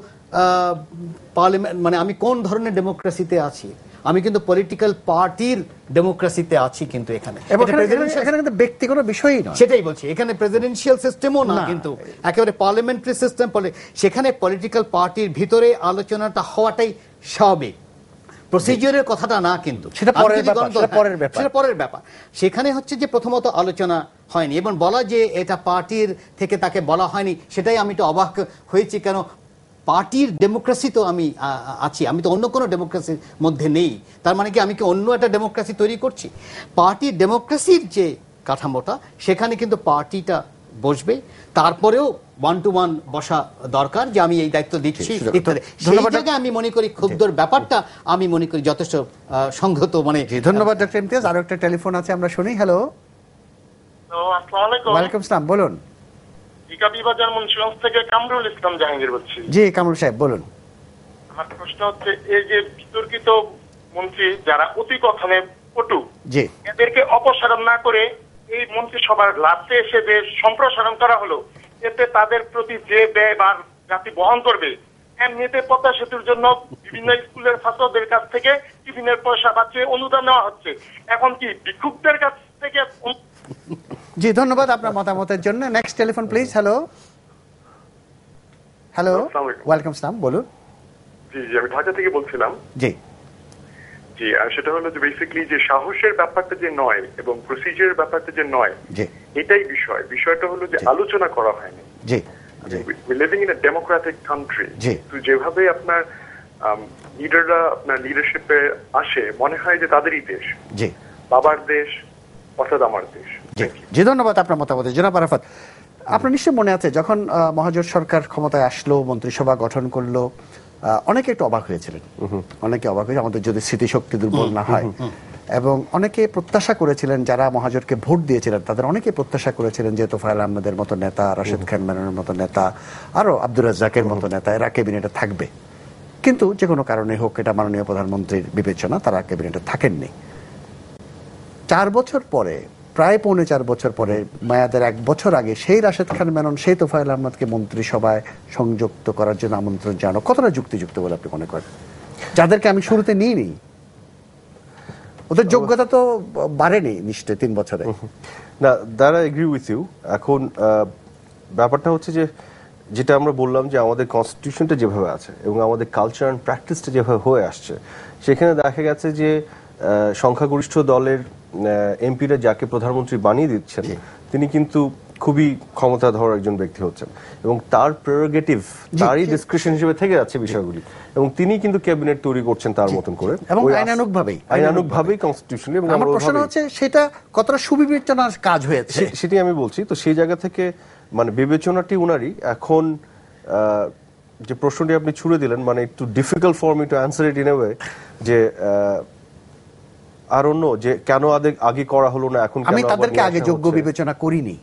Speaker 2: পার্লামেন্ট, মানে আমি কোন ধরনের ডেমোক্রেসিতে আছি। আমি কিন্তু পলিটিক্যাল পার্টির ডেমোক্রেসিতে আছি কিন্তু এখানে।
Speaker 1: এবং এখানে কিন্তু ব্যক্তিগত বিষয়ই নয়,
Speaker 2: সেটাই বলছি, এখানে প্রেসিডেন্সিয়াল সিস্টেমও না, কিন্তু একেবারে পার্লামেন্টারি সিস্টেম। সেখানে পলিটিক্যাল পার্টির ভিতরে আলোচনাটা হওয়াটাই স্বাভাবিক, প্রসিজিওরের কথাটা না, কিন্তু
Speaker 1: সেটা পরের ব্যাপার।
Speaker 2: সেখানে হচ্ছে যে প্রথমত আলোচনা হয়নি, এবং বলা যে এটা পার্টির থেকে তাকে বলা হয়নি, সেটাই আমি তো অবাক হয়েছি। কেন পার্টির ডেমোক্রেসি তো আমি আছি, আমি তো অন্য কোনো ডেমোক্রেসির মধ্যে নেই। তার মানে কি আমি কি অন্য একটা ডেমোক্রেসি তৈরি করছি? পার্টির ডেমোক্রেসির যে কাঠামোটা, সেখানে কিন্তু পার্টিটা বসবে, তারপরেও 1-to-1 বসা দরকার, যে আমি এই দায়িত্ব দিচ্ছি ইত্যাদি। সেই জায়গায় আমি মনে করি ক্ষুব্ধর ব্যাপারটা আমি মনে করি যথেষ্ট সংগত। মানে
Speaker 1: ধন্যবাদ ডক্টর ইমতিয়াজ। আরো একটা টেলিফোন আছে, আমরা শুনি। হ্যালো,
Speaker 6: আসসালামু আলাইকুম।
Speaker 1: ওয়ালাইকুম আসসালাম, বলুন।
Speaker 6: বাজার মুন্সিগঞ্জ থেকে কামরুল ইসলাম জাহাঙ্গীর বলছি।
Speaker 1: জি কামরুল সাহেব বলুন।
Speaker 6: আমার প্রশ্ন হচ্ছে, এই যে বিতর্কিত মন্ত্রী যারা অতি কথনে পটু,
Speaker 1: জি,
Speaker 6: এদেরকে অপসারণ না করে এই মন্ত্রিসভার লাভে এসে যে সম্প্রসারণ করা হলো, এতে তাদের প্রতি যে ব্যয় বা জাতি বহন করবে, এমনিতে পদ্মা সেতুর জন্য বিভিন্ন স্কুলের ছাত্রদের কাছ থেকে টিফিনের পয়সা পাচ্ছে, অনুদান নেওয়া হচ্ছে। এখন কি ভিক্ষুকদের কাছ থেকে?
Speaker 1: জি ধন্যবাদ আপনার মতামতের জন্য। Next telephone please. Hello, hello, ওয়ালাইকুম আসসালাম, বলুন।
Speaker 4: জি জি, আমি ঢাকা থেকে বলছিলাম।
Speaker 1: জি
Speaker 4: জি, আর সেটা হলো যে বেসিক্যালি যে সাহসের ব্যাপারটা যে নয় এবং প্রসিজারের ব্যাপারটা যে নয়, এটাই বিষয়টা হলো যে আলোচনা করা হয়নি।
Speaker 1: জি,
Speaker 4: living in a democratic country, তো যেভাবে আপনার লিডাররা আপনার লিডারশিপে আসে, মনে হয় যে তাদেরই দেশ,
Speaker 1: জি,
Speaker 4: বাবার দেশ অর্থাৎ আমার দেশ।
Speaker 1: জি ধন্যবাদ আপনার মতামতের জনাব আরাফাত। আপনার নিশ্চয় মনে আছে যখন মহাজোট সরকার ক্ষমতায় আসলো, মন্ত্রিসভা গঠন করলো, অনেকে একটু অবাক হয়েছিলেন, অনেকে অবাক হয়েছে, আমাদের যদি স্মৃতিশক্তি দুর্বল না হয়। এবং অনেকে প্রত্যাশা করেছিলেন, যারা মহাজোটকে ভোট দিয়েছিলেন তাদের অনেকে প্রত্যাশা করেছিলেন যে তোফায়েল আহমেদের মতো নেতা, রাশেদ খান মেননের মতো নেতা, আরো আব্দুর রাজ্জাকের মতো নেতা এরা ক্যাবিনেটে থাকবে। কিন্তু যে কোনো কারণে হোক, এটা মাননীয় প্রধানমন্ত্রীর বিবেচনা, তারা ক্যাবিনেটে থাকেননি। 4 বছর পরে, প্রায় 4.25 বছর পরে, মেয়াদের 1 বছর আগে সেই রাশেদ খান মেনন, সেই তোফায়েল আহমদকে মন্ত্রিসভায় সংযুক্ত করার জন্য আমন্ত্রণ জানানো কতটা যুক্তিযুক্ত বলে আপনি মনে করেন? যাদেরকে আমি শুরুতে নিইনি, ওদের যোগ্যতা তো বাড়েনি নিশ্চয় 3 বছরে।
Speaker 3: না, that I agree with you. এখন ব্যাপারটা হচ্ছে যে, যেটা আমরা বললাম যে আমাদের কনস্টিটিউশনটা যেভাবে আছে এবং আমাদের কালচার অ্যান্ড প্র্যাকটিসটা যেভাবে হয়ে আসছে, সেখানে দেখা গেছে যে সংখ্যাগরিষ্ঠ দলের এমপিরা যাকে প্রধানমন্ত্রী বানিয়ে দিচ্ছেন, তিনি কিন্তু খুবই ক্ষমতাধর একজন ব্যক্তি হচ্ছেন এবং তার প্রেরোগেটিভ, তারই ডিসক্রিপশন হিসেবে থেকে যাচ্ছে বিষয়গুলি, এবং তিনি কিন্তু ক্যাবিনেট তৈরি করছেন তার মতন করে,
Speaker 1: এবং আইনানুগভাবেই
Speaker 3: কনস্টিটিউশন। এবং
Speaker 1: আমার প্রশ্ন হচ্ছে সেটা কতটা সুবিবেচনার কাজ হয়েছে,
Speaker 3: সেটাই আমি বলছি। তো সেই জায়গা থেকে মানে বিবেচনাটি উনারই। এখন যে প্রশ্নটি আপনি ছুড়ে দিলেন, মানে একটু difficult for me two answer it in a way, যে আর অন্য যে কেন আগে করা হলো না, এখন
Speaker 1: আমি তাদেরকে আগে যোগ্য বিবেচনা করিনি।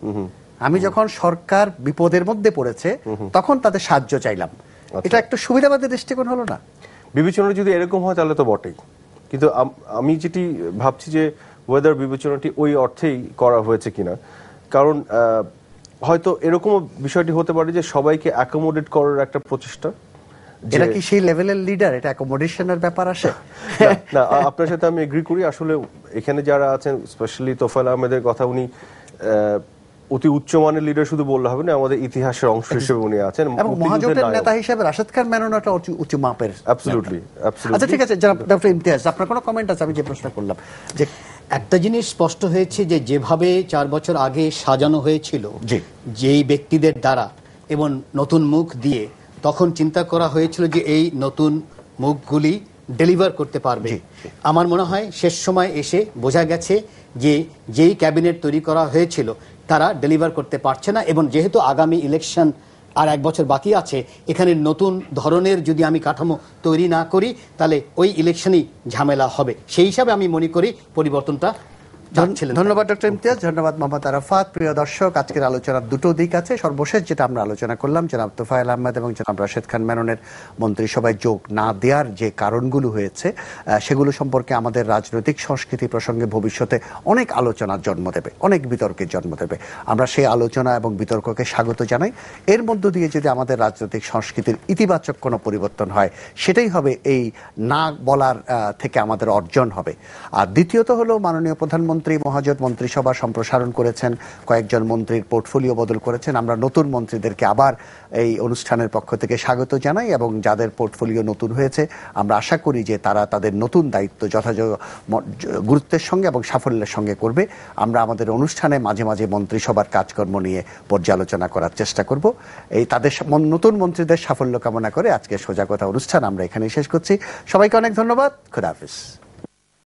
Speaker 1: আমি যখন সরকার বিপদের মধ্যে পড়েছে তখন তাদের সাহায্য চাইলাম। এটা একটা সুবিধাবাদী দৃষ্টিকোণ হলো না?
Speaker 3: বিবেচনা যদি এরকম হয় তাহলে তো বটেই, কিন্তু আমি যেটি ভাবছি যে ওয়েদার বিবেচনাটি ওই অর্থেই করা হয়েছে কিনা। কারণ হয়তো এরকম বিষয়টি হতে পারে যে সবাইকে অ্যাকোমোডেট করার একটা প্রচেষ্টা।
Speaker 1: এটা কি সেই লেভেলের লিডার? এটা অ্যাকোমোডেশনের ব্যাপার আসে
Speaker 3: না, আপনার সাথে আমি এগ্রি করি। আসলে এখানে যারা আছেন, স্পেশালি তোফায়েল আহমেদের কথা, উনি অতি উচ্চমানের লিডার শুধু বললে হবে না, আমাদের ইতিহাসের অংশ হিসেবে উনি আছেন,
Speaker 1: এবং মহাজোটের নেতা হিসেবে রাশেদ খান মেনন একটা উঁচু মাপের।
Speaker 3: অ্যাবসলিউটলি।
Speaker 1: আচ্ছা ঠিক আছে, ডক্টর ইমতিয়াজ, আপনার কোনো কমেন্ট আছে? আমি যে প্রশ্ন করলাম, যে
Speaker 2: একটা জিনিস স্পষ্ট হয়েছে যে যেভাবে 4 বছর আগে সাজানো হয়েছিল যেই ব্যক্তিদের দ্বারা এবং নতুন মুখ দিয়ে, তখন চিন্তা করা হয়েছিল যে এই নতুন মুখগুলি ডেলিভার করতে পারবে। আমার মনে হয় শেষ সময় এসে বোঝা গেছে যে যেই ক্যাবিনেট তৈরি করা হয়েছিল তারা ডেলিভার করতে পারছে না, এবং যেহেতু আগামী ইলেকশন আর 1 বছর বাকি আছে, এখানে নতুন ধরনের যদি আমি কাঠামো তৈরি না করি তাহলে ওই ইলেকশনই ঝামেলা হবে। সেই হিসাবে আমি মনে করি পরিবর্তনটা চাচ্ছিলেন।
Speaker 1: ধন্যবাদ ডক্টর ইমতিয়াজ, ধন্যবাদ মোহাম্মদ আরাফাত। প্রিয় দর্শক, আজকের আলোচনার দুটো দিক আছে। সর্বশেষ যেটা আমরা আলোচনা করলাম, জনাব তোফায়েল আহমেদ এবং জনাব রাশেদ খান মেননের মন্ত্রিসভায় যোগ না দেওয়ার যে কারণগুলো হয়েছে সেগুলো সম্পর্কে আমাদের রাজনৈতিক সংস্কৃতি প্রসঙ্গে ভবিষ্যতে অনেক আলোচনার জন্ম দেবে, অনেক বিতর্কের জন্ম দেবে। আমরা সেই আলোচনা এবং বিতর্ককে স্বাগত জানাই। এর মধ্য দিয়ে যদি আমাদের রাজনৈতিক সংস্কৃতির ইতিবাচক কোনো পরিবর্তন হয়, সেটাই হবে এই না বলার থেকে আমাদের অর্জন হবে। আর দ্বিতীয়ত হলো, মাননীয় প্রধানমন্ত্রী মহাজোট মন্ত্রিসভা সম্প্রসারণ করেছেন, কয়েকজন মন্ত্রীর পোর্টফোলিও বদল করেছেন। আমরা নতুন মন্ত্রীদেরকে আবার এই অনুষ্ঠানের পক্ষ থেকে স্বাগত জানাই, এবং যাদের পোর্টফোলিও নতুন হয়েছে আমরা আশা করি যে তারা তাদের নতুন দায়িত্ব যথাযথ গুরুত্বের সঙ্গে এবং সাফল্যের সঙ্গে করবে। আমরা আমাদের অনুষ্ঠানে মাঝে মাঝে মন্ত্রিসভার কাজকর্ম নিয়ে পর্যালোচনা করার চেষ্টা করব। এই তাদের নতুন মন্ত্রীদের সাফল্য কামনা করে আজকে সোজা কথা অনুষ্ঠান আমরা এখানেই শেষ করছি। সবাইকে অনেক ধন্যবাদ। খুদা হাফেজ।